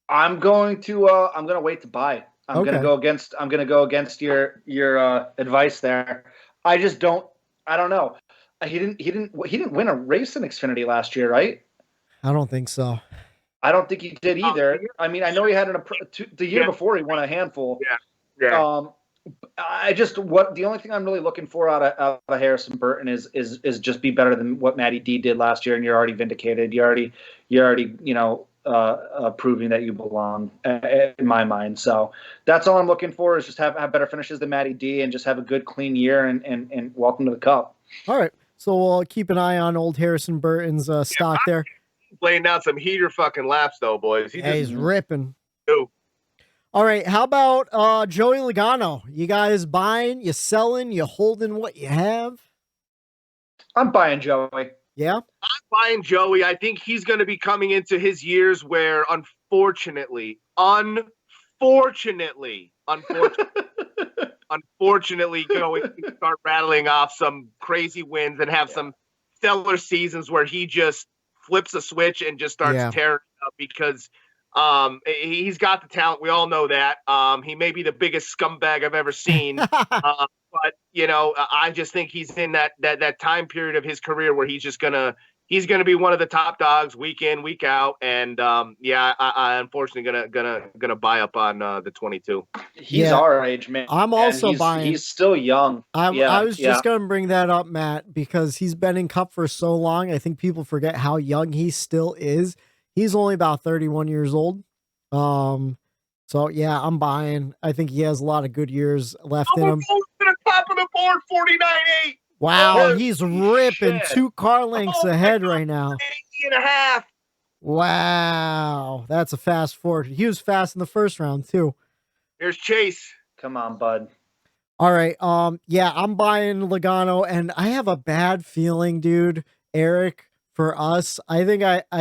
I'm going to wait to buy. I'm going to go against your advice there. I don't know. He didn't win a race in Xfinity last year, right? I don't think so. I don't think he did either. I mean, I know he had the year before he won a handful. Yeah. The only thing I'm really looking for out of Harrison Burton is just be better than what Matty D did last year, and you're already vindicated. You're already proving that you belong in my mind. So that's all I'm looking for is just have better finishes than Matty D and just have a good clean year and welcome to the Cup. All right. So we'll keep an eye on old Harrison Burton's stock there. Laying down some heater fucking laps though, boys. He's ripping. Too. All right. How about Joey Logano? You guys buying, you selling, you holding what you have? I'm buying Joey. Yeah? I'm buying Joey. I think he's going to be coming into his years where, unfortunately, going to start rattling off some crazy wins and have some stellar seasons where he just flips a switch and just starts tearing up because he's got the talent. We all know that. He may be the biggest scumbag I've ever seen. But I just think he's in that time period of his career where he's gonna be one of the top dogs week in, week out. And I unfortunately gonna buy up on the 22. He's our age, man. I'm also buying. He's still young. I was just gonna bring that up, Matt, because he's been in Cup for so long. I think people forget how young he still is. He's only about 31 years old. So yeah, I'm buying. I think he has a lot of good years left in him. To the top of the board, 49.8. Wow, he's ripping 2 car lengths ahead right now. 80.5. Wow, that's a fast forward. He was fast in the first round too. Here's Chase. Come on, bud. All right. Yeah, I'm buying Logano, and I have a bad feeling, dude, Eric, for us, I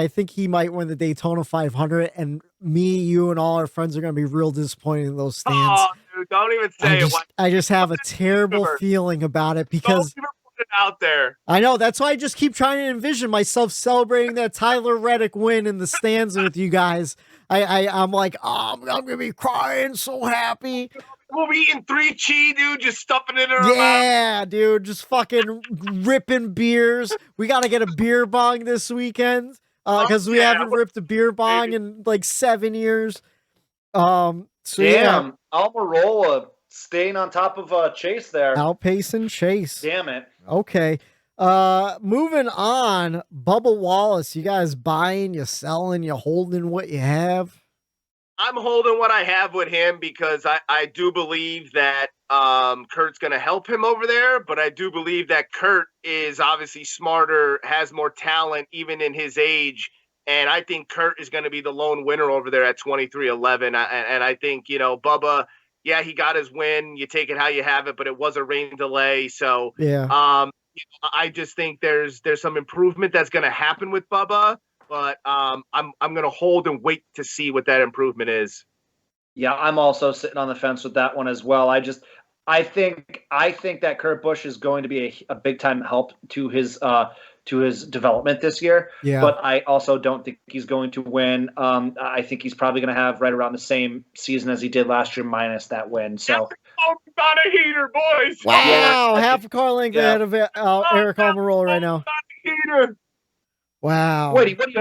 think he might win the Daytona 500, and me, you, and all our friends are going to be real disappointed in those stands. Oh, dude, don't even say it. I just have a terrible feeling about it because don't even put it out there. I know, that's why I just keep trying to envision myself celebrating that Tyler Reddick win in the stands with you guys. I'm like, oh, I'm gonna be crying, so happy. We'll be eating 3 cheese, dude, just stuffing it in our mouth. Yeah, dude, just fucking ripping beers. We got to get a beer bong this weekend because we haven't ripped a beer bong in like 7 years. So damn, Almirola staying on top of Chase there. Outpacing Chase. Damn it. Okay. Moving on, Bubba Wallace. You guys buying, you selling, you holding what you have? I'm holding what I have with him because I do believe that Kurt's going to help him over there, but I do believe that Kurt is obviously smarter, has more talent, even in his age, and I think Kurt is going to be the lone winner over there at 23-11, and I think, Bubba, yeah, he got his win. You take it how you have it, but it was a rain delay, so yeah. I just think there's some improvement that's going to happen with Bubba. But I'm going to hold and wait to see what that improvement is. Yeah, I'm also sitting on the fence with that one as well. I think that Kurt Busch is going to be a big time help to his development this year. Yeah. But I also don't think he's going to win. I think he's probably going to have right around the same season as he did last year, minus that win. So. On a heater, boys. Wow, half a car length ahead of Eric Almirola right now. Heater. Wow. Wait, what do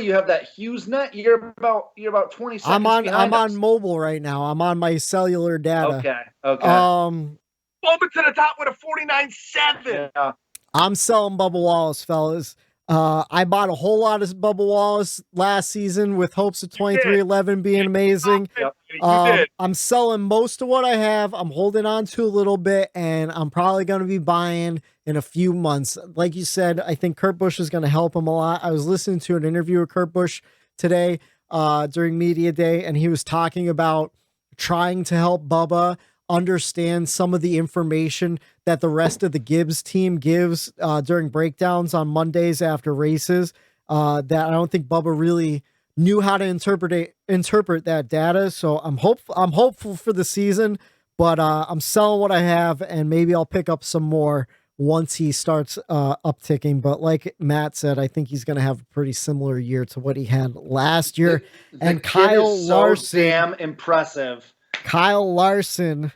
you have that Hughes net? You're about 20 seconds. I'm behind us. on mobile right now. I'm on my cellular data. Okay. Bowman to the top with a 49.7. Yeah. I'm selling Bubba Wallace, fellas. I bought a whole lot of Bubba Wallace last season with hopes of 23-11 being amazing. Yep. I'm selling most of what I have. I'm holding on to a little bit, and I'm probably going to be buying in a few months. Like you said, I think Kurt Busch is going to help him a lot. I was listening to an interview with Kurt Busch today during media day, and he was talking about trying to help Bubba understand some of the information that the rest of the Gibbs team gives during breakdowns on Mondays after races that I don't think Bubba really knew how to interpret that data. So I'm hopeful for the season, but I'm selling what I have, and maybe I'll pick up some more once he starts upticking. But like Matt said, I think he's going to have a pretty similar year to what he had last year. The Kyle Larson, so damn impressive. Kyle Larson,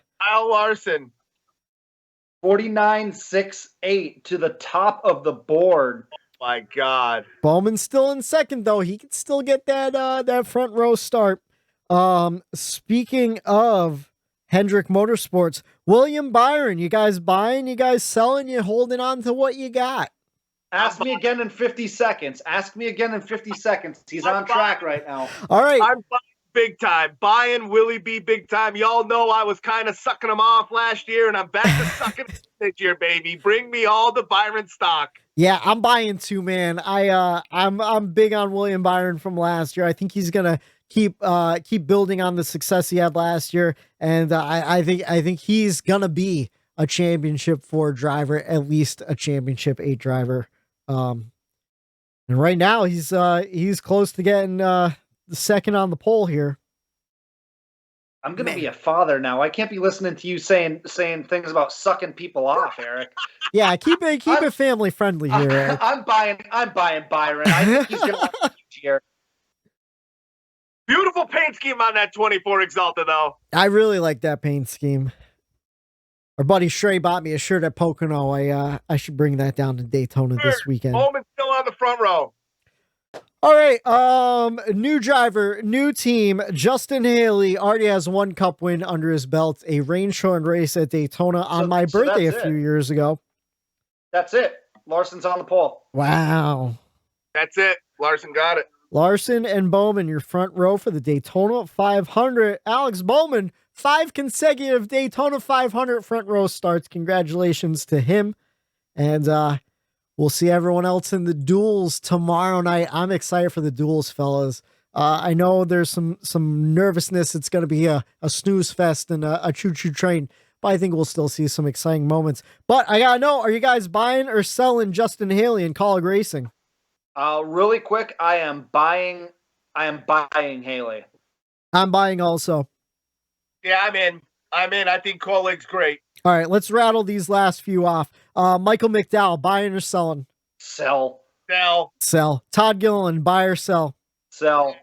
49.68 to the top of the board. Oh my God. Bowman's still in second though. He can still get that front row start. Speaking of Hendrick Motorsports, William Byron, you guys buying, you guys selling, you holding on to what you got? Ask me again in 50 seconds. He's on track right now. All right. I'm buying big time. Buying Willie B big time. Y'all know I was kind of sucking him off last year, and I'm back to sucking this year, baby. Bring me all the Byron stock. Yeah, I'm buying too, man. I'm big on William Byron from last year. I think he's gonna keep building on the success he had last year, and I think he's gonna be a championship 4 driver, at least a championship 8 driver. And right now he's close to getting the second on the pole here. I'm gonna be a father now. I can't be listening to you saying things about sucking people off, Eric. Yeah, keep it family friendly here, Eric. I'm buying Byron. I think he's gonna have a huge year. Beautiful paint scheme on that 24 Exalta, though. I really like that paint scheme. Our buddy Shrey bought me a shirt at Pocono. I should bring that down to Daytona this weekend. Bowman's still on the front row. All right, new driver, new team. Justin Haley already has 1 cup win under his belt, a rain-shortened race at Daytona on my birthday a few years ago. That's it. Larson's on the pole. Wow. That's it. Larson got it. Larson and Bowman, your front row for the Daytona 500. Alex Bowman, 5 consecutive Daytona 500 front row starts. Congratulations to him. And we'll see everyone else in the duels tomorrow night. I'm excited for the duels, fellas. I know there's some nervousness. It's going to be a snooze fest and a choo-choo train, but I think we'll still see some exciting moments. But I got to know, are you guys buying or selling Justin Haley in Colleague Racing? Really quick, I am buying Haley. I'm buying also. Yeah, I'm in. I think Kolig's great. All right, let's rattle these last few off. Michael McDowell, buying or selling? Sell. Sell. Todd Gilliland, buy or sell? Sell.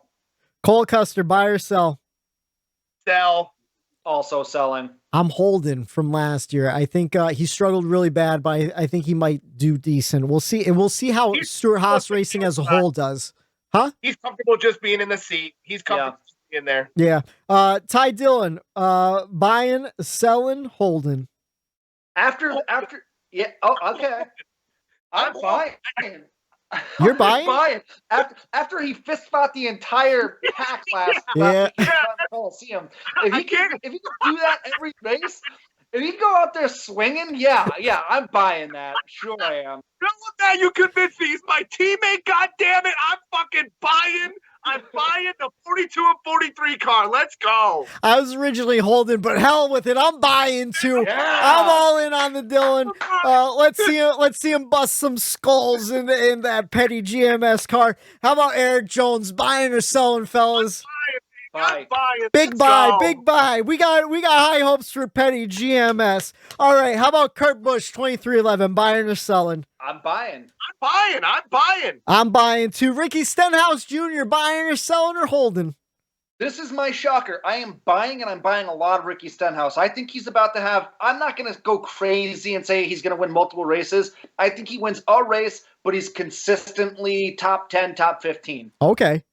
Cole Custer, buy or sell? Sell. Also selling. I'm holding from last year. I think he struggled really bad, but I think he might do decent. We'll see. And we'll see how Stewart-Haas Racing as a whole does. Huh? He's comfortable just being in the seat. He's comfortable in there. Yeah. Ty Dillon, buying, selling, holding. After yeah. Oh, okay. I'm buying. You're buying? Buying. After he fist fought the entire pack last Coliseum. If he can do that every race, if he can go out there swinging, yeah, I'm buying that. Sure I am. Don't look at you convinced me. He's my teammate. God damn it. I'm fucking buying. I'm buying the 42 and 43 car. Let's go. I was originally holding, but hell with it. I'm buying too. Yeah. I'm all in on the Dillon. Let's see him bust some skulls in that petty GMS car. How about Eric Jones, buying or selling, fellas? Buying. Big buy. We got high hopes for petty GMS. All right, how about Kurt Busch, 2311, buying or selling? I'm buying. I'm buying too. Ricky Stenhouse Jr., buying or selling or holding? This is my shocker. I am buying, and I'm buying a lot of Ricky Stenhouse. I think he's about to have – I'm not going to go crazy and say he's going to win multiple races. I think he wins a race, but he's consistently top 10, top 15. Okay.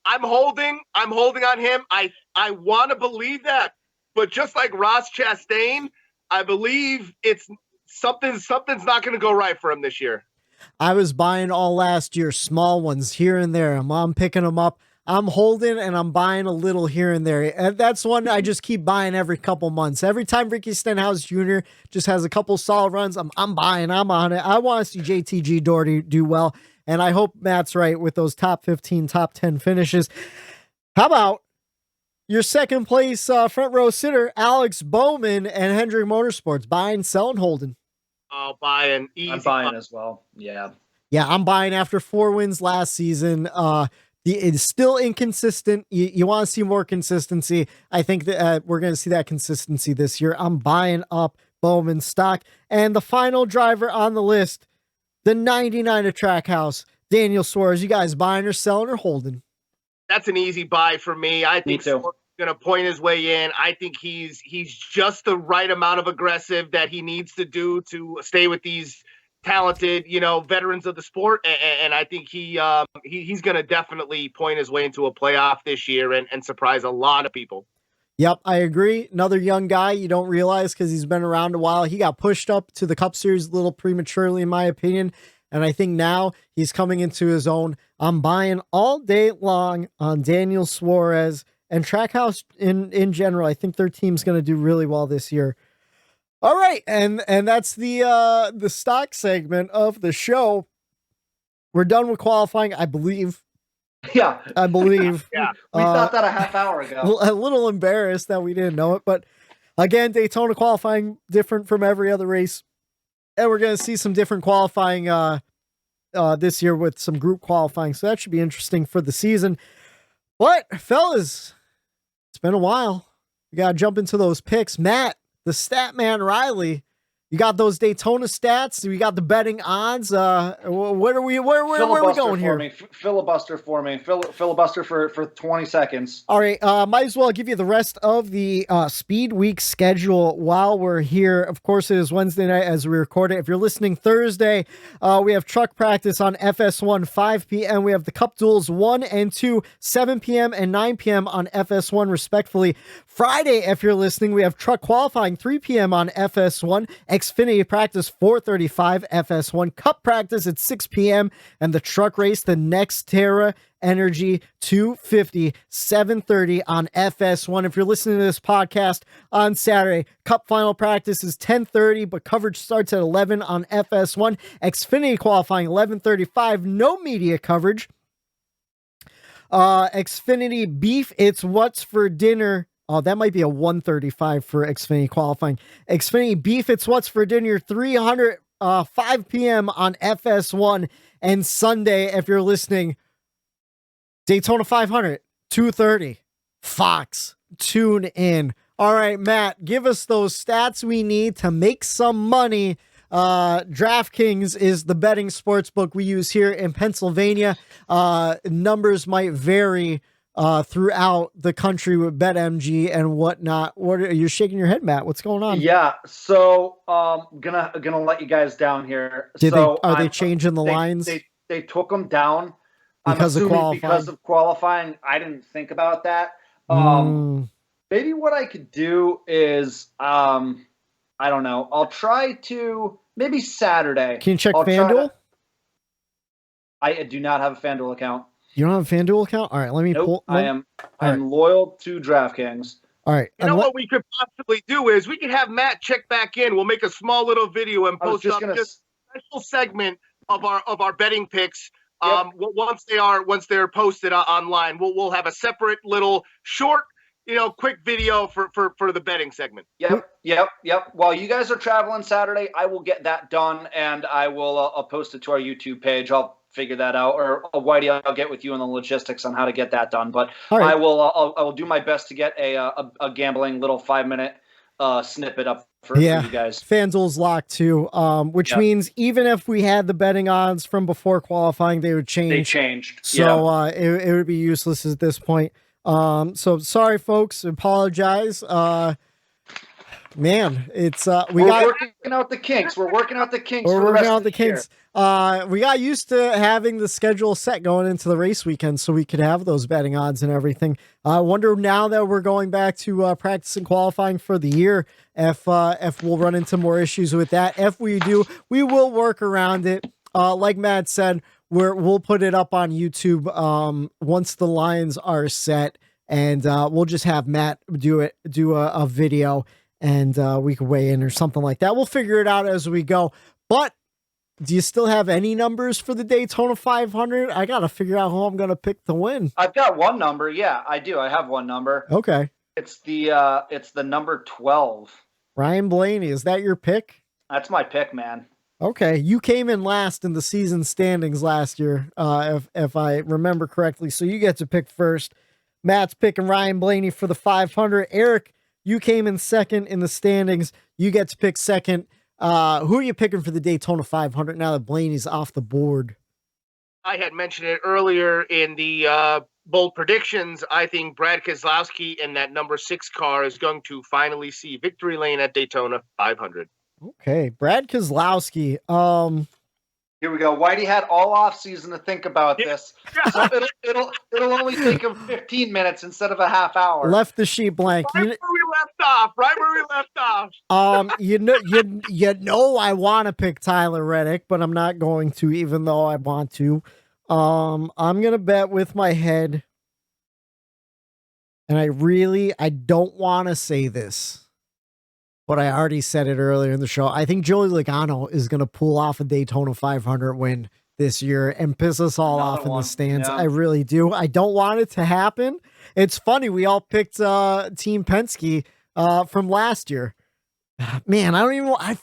I'm holding on him. I want to believe that. But just like Ross Chastain, I believe it's something's not going to go right for him this year. I was buying all last year, small ones here and there. I'm picking them up. I'm holding and I'm buying a little here and there. And that's one I just keep buying every couple months. Every time Ricky Stenhouse Jr. just has a couple solid runs, I'm buying. I'm on it. I want to see JTG Doherty do well. And I hope Matt's right with those top 15, top 10 finishes. How about your second place front row sitter, Alex Bowman and Hendrick Motorsports, buying, selling, holding? Oh, buying. Easy. I'm buying as well. Yeah. Yeah, I'm buying after 4 wins last season. It's still inconsistent. You want to see more consistency. I think that we're going to see that consistency this year. I'm buying up Bowman stock. And the final driver on the list, the 99 at Trackhouse, Daniel Suarez. You guys buying or selling or holding? That's an easy buy for me. I think Suarez is going to point his way in. I think he's just the right amount of aggressive that he needs to do to stay with these talented, veterans of the sport. And I think he's going to definitely point his way into a playoff this year and surprise a lot of people. Yep, I agree. Another young guy you don't realize because he's been around a while. He got pushed up to the Cup Series a little prematurely, in my opinion. And I think now he's coming into his own. I'm buying all day long on Daniel Suarez and Trackhouse in general. I think their team's going to do really well this year. All right, and that's the stock segment of the show. We're done with qualifying, I believe. Yeah. I believe. Yeah. We thought that a half hour ago. A little embarrassed that we didn't know it, but again, Daytona qualifying different from every other race. And we're going to see some different qualifying this year with some group qualifying. So that should be interesting for the season. But fellas, it's been a while. We got to jump into those picks. Matt, the Stat Man Reilly, you got those Daytona stats? We got the betting odds. Where are we going here? Filibuster for me. Filibuster for 20 seconds. All right. Might as well give you the rest of the Speed Week schedule while we're here. Of course, it is Wednesday night as we record it. If you're listening Thursday, we have truck practice on FS1 5 p.m. We have the Cup Duels 1 and 2, 7 p.m. and 9 p.m. on FS1, respectively. Friday, if you're listening, we have truck qualifying 3 p.m. on FS1. Xfinity practice 4:35 FS1, Cup practice at 6 p.m. and the truck race, the Nextera Energy 250, 7:30 on FS1. If you're listening to this podcast on Saturday, Cup final practice is 10:30, but coverage starts at 11 on FS1. Xfinity qualifying 11:35, no media coverage. Xfinity Beef, it's what's for dinner. Oh, that might be a 1:35 for Xfinity qualifying. Xfinity Beef, it's what's for dinner, 300 5 p.m. on FS1, and Sunday, if you're listening, Daytona 500, 2:30, Fox. Tune in. All right, Matt, give us those stats we need to make some money. DraftKings is the betting sports book we use here in Pennsylvania. Numbers might vary throughout the country with BetMG and whatnot. You're shaking your head, Matt? What's going on? Yeah, so gonna let you guys down here. Are they changing the lines? They took them down because of qualifying. I didn't think about that. Maybe what I could do is I don't know. I'll try to maybe Saturday. Can you check FanDuel? I do not have a FanDuel account. You don't have a FanDuel account? All right, let me pull. I'm loyal to DraftKings. All right. You know what we could possibly do is we could have Matt check back in. We'll make a small little video and post up just a special segment of our betting picks. Yep. Once they're posted online, we'll have a separate little short, quick video for the betting segment. Yep. While you guys are traveling Saturday, I will get that done, and I will I'll post it to our YouTube page. I'll figure that out, or Whitey, I'll get with you on the logistics on how to get that done. But right. I will do my best to get a gambling little 5-minute snippet up for you guys. FanDuel's locked too, which means even if we had the betting odds from before qualifying, they would change. They changed. So it would be useless at this point. So sorry, folks. Apologize. Man, it's we're working out the kinks. We're working out the kinks. We got used to having the schedule set going into the race weekend, so we could have those betting odds and everything. I wonder now that we're going back to practice and qualifying for the year, if we'll run into more issues with that. If we do, we will work around it. Like Matt said, we'll put it up on YouTube once the lines are set, and we'll just have Matt do a video. And we could weigh in or something like that. We'll figure it out as we go. But do you still have any numbers for the Daytona 500? I got to figure out who I'm going to pick to win. I've got one number. Yeah, I do. I have one number. Okay. It's the number 12. Ryan Blaney. Is that your pick? That's my pick, man. Okay. You came in last in the season standings last year, if I remember correctly. So you get to pick first. Matt's picking Ryan Blaney for the 500. Eric, you came in second in the standings. You get to pick second. Who are you picking for the Daytona 500 now that Blaney's off the board? I had mentioned it earlier in the bold predictions. I think Brad Keselowski in that number 6 car is going to finally see victory lane at Daytona 500. Okay, Brad Keselowski. Here we go. Whitey had all off season to think about this. So it'll only take him 15 minutes instead of a half hour. Left the sheet blank. Right where we left off. You know I want to pick Tyler Reddick, but I'm not going to, even though I want to. I'm gonna bet with my head. And I don't want to say this, but I already said it earlier in the show. I think Joey Logano is going to pull off a Daytona 500 win this year and piss us all off in the stands. Yeah. I really do. I don't want it to happen. It's funny. We all picked Team Penske from last year. Man, I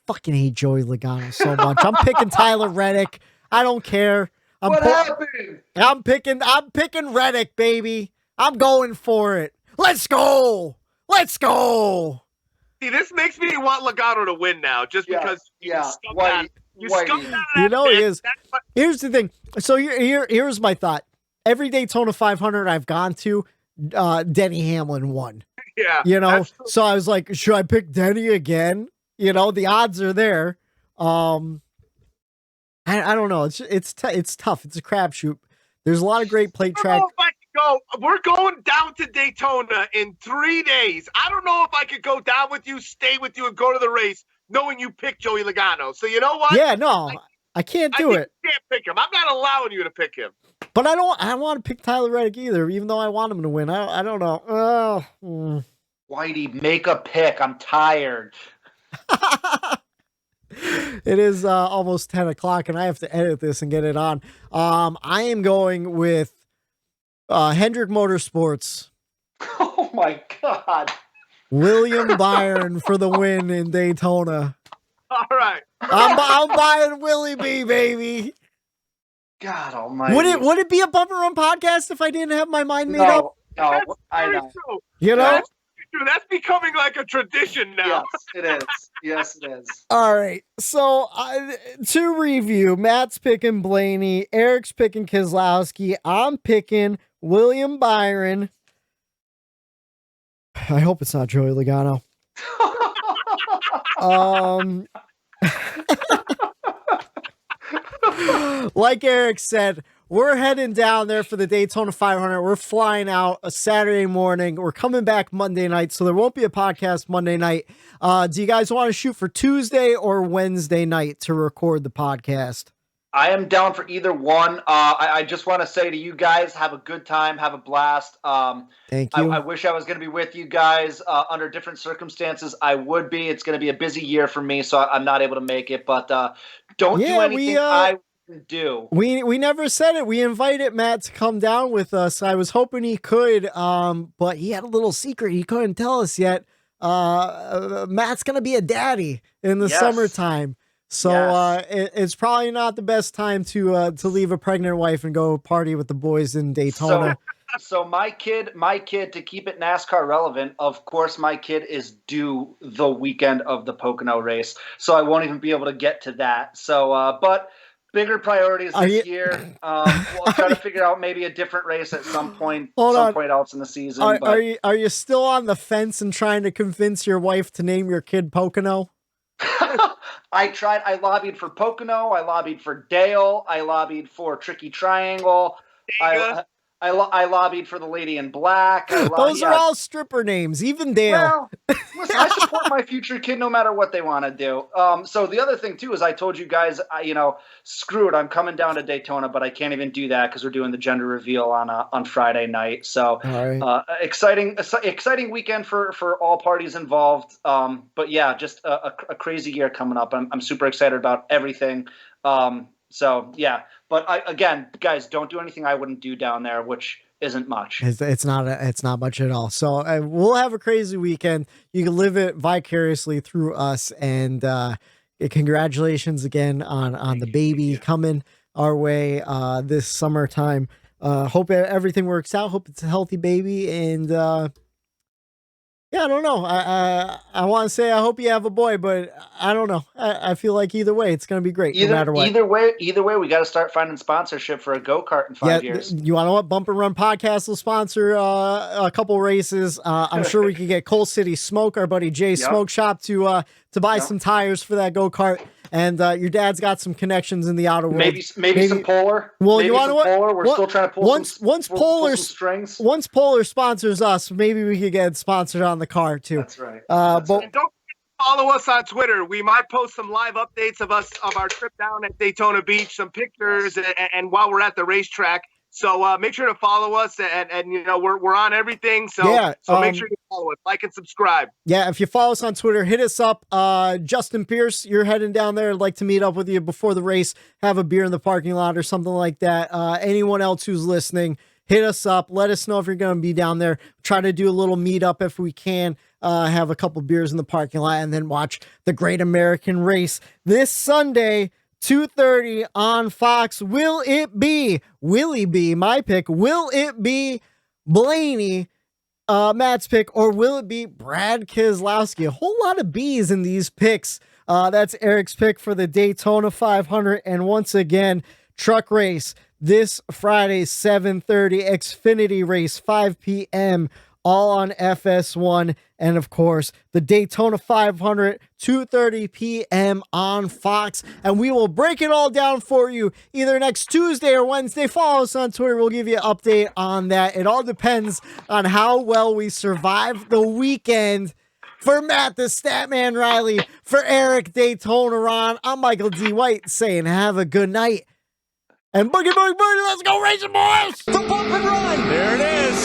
fucking hate Joey Logano so much. I'm picking Tyler Reddick. I don't care. What happened? I'm picking Reddick, baby. I'm going for it. Let's go. Let's go. See, this makes me want Logano to win now, just because you know he is. Here's the thing. So here's my thought. Every Daytona 500 I've gone to, Denny Hamlin won. Yeah. So I was like, should I pick Denny again? The odds are there. I don't know. It's tough. It's a crapshoot. There's a lot of great plate track. We're going down to Daytona in 3 days. I don't know if I could go down with you, stay with you, and go to the race knowing you picked Joey Logano. So you know what? Yeah, no, I can't do it. You can't pick him. I'm not allowing you to pick him. But I don't want to pick Tyler Reddick either, even though I want him to win. I don't know. Whitey, make a pick. I'm tired. It is almost 10 o'clock, and I have to edit this and get it on. I am going with Hendrick Motorsports. Oh my God. William Byron for the win in Daytona. All right. I'm buying Willie B, baby. God almighty. Would it be a Bump N Run podcast if I didn't have my mind made up? No, I know. True. You know? That's becoming like a tradition now. Yes, it is. Yes, it is. All right. So to review, Matt's picking Blaney, Eric's picking Keselowski, I'm picking William Byron. I hope it's not Joey Logano. Like Eric said, we're heading down there for the Daytona 500. We're flying out a Saturday morning. We're coming back Monday night, so there won't be a podcast Monday night. Do you guys want to shoot for Tuesday or Wednesday night to record the podcast? I am down for either one. I just want to say to you guys, have a good time, have a blast. Thank you. I wish I was going to be with you guys under different circumstances. I would be. It's going to be a busy year for me, so I'm not able to make it. But don't do anything I wouldn't do. We never said it. We invited Matt to come down with us. I was hoping he could, but he had a little secret he couldn't tell us yet. Matt's going to be a daddy in the summertime. So it's probably not the best time to leave a pregnant wife and go party with the boys in Daytona. So my kid, to keep it NASCAR relevant, of course, my kid is due the weekend of the Pocono race, so I won't even be able to get to that. So, but bigger priorities this year. We'll try to figure out maybe a different race at some point, point else in the season. Are you still on the fence and trying to convince your wife to name your kid Pocono? I tried. I lobbied for Pocono. I lobbied for Dale. I lobbied for Tricky Triangle. I lobbied for the Lady in Black. Those are all stripper names, even Dale. Well, listen, I support my future kid no matter what they want to do. So the other thing, too, is I told you guys, screw it. I'm coming down to Daytona, but I can't even do that because we're doing the gender reveal on Friday night. So exciting weekend for all parties involved. But, yeah, just a crazy year coming up. I'm super excited about everything. So, yeah, but again, guys, don't do anything I wouldn't do down there, which isn't much. It's not much at all. So we'll have a crazy weekend. You can live it vicariously through us. And congratulations again on the baby coming our way this summertime. Hope everything works out. Hope it's a healthy baby. And yeah, I don't know. I want to say I hope you have a boy, but I don't know. I feel like either way, it's going to be great no matter what. Either way, we got to start finding sponsorship for a go-kart in 5 years. You want to know what? Bump and Run Podcast will sponsor a couple races. I'm sure we could get Coal City Smoke, our buddy Jay Smoke Shop, to buy some tires for that go-kart. And your dad's got some connections in the outer world. Maybe some Polar. Well, maybe you want to what? Polar. We're still trying to pull once Polar strings. Once Polar sponsors us, maybe we could get sponsored on the car too. That's right. But don't follow us on Twitter. We might post some live updates of our trip down at Daytona Beach, some pictures, and while we're at the racetrack. So make sure to follow us, and we're on everything. So make sure you follow us, like and subscribe. Yeah, if you follow us on Twitter, hit us up. Justin Pierce, you're heading down there. I'd like to meet up with you before the race, have a beer in the parking lot or something like that. Anyone else who's listening, hit us up. Let us know if you're going to be down there. Try to do a little meetup if we can. Have a couple beers in the parking lot, and then watch the Great American Race this Sunday. 2:30 on Fox. Will it be Willie B, my pick? Will it be Blaney, Matt's pick? Or will it be Brad Keselowski? A whole lot of B's in these picks. That's Eric's pick for the Daytona 500. And once again, truck race this Friday, 7:30. Xfinity race, 5 p.m., all on FS1. And of course, the Daytona 500, 2:30 p.m. on Fox. And we will break it all down for you either next Tuesday or Wednesday. Follow us on Twitter. We'll give you an update on that. It all depends on how well we survive the weekend. For Matt, the Stat Man Reilly, for Eric, Daytona Ron, I'm Michael D. White saying have a good night. And boogie, boogie, boogie, let's go racing, boys! The Bump N Run! There it is.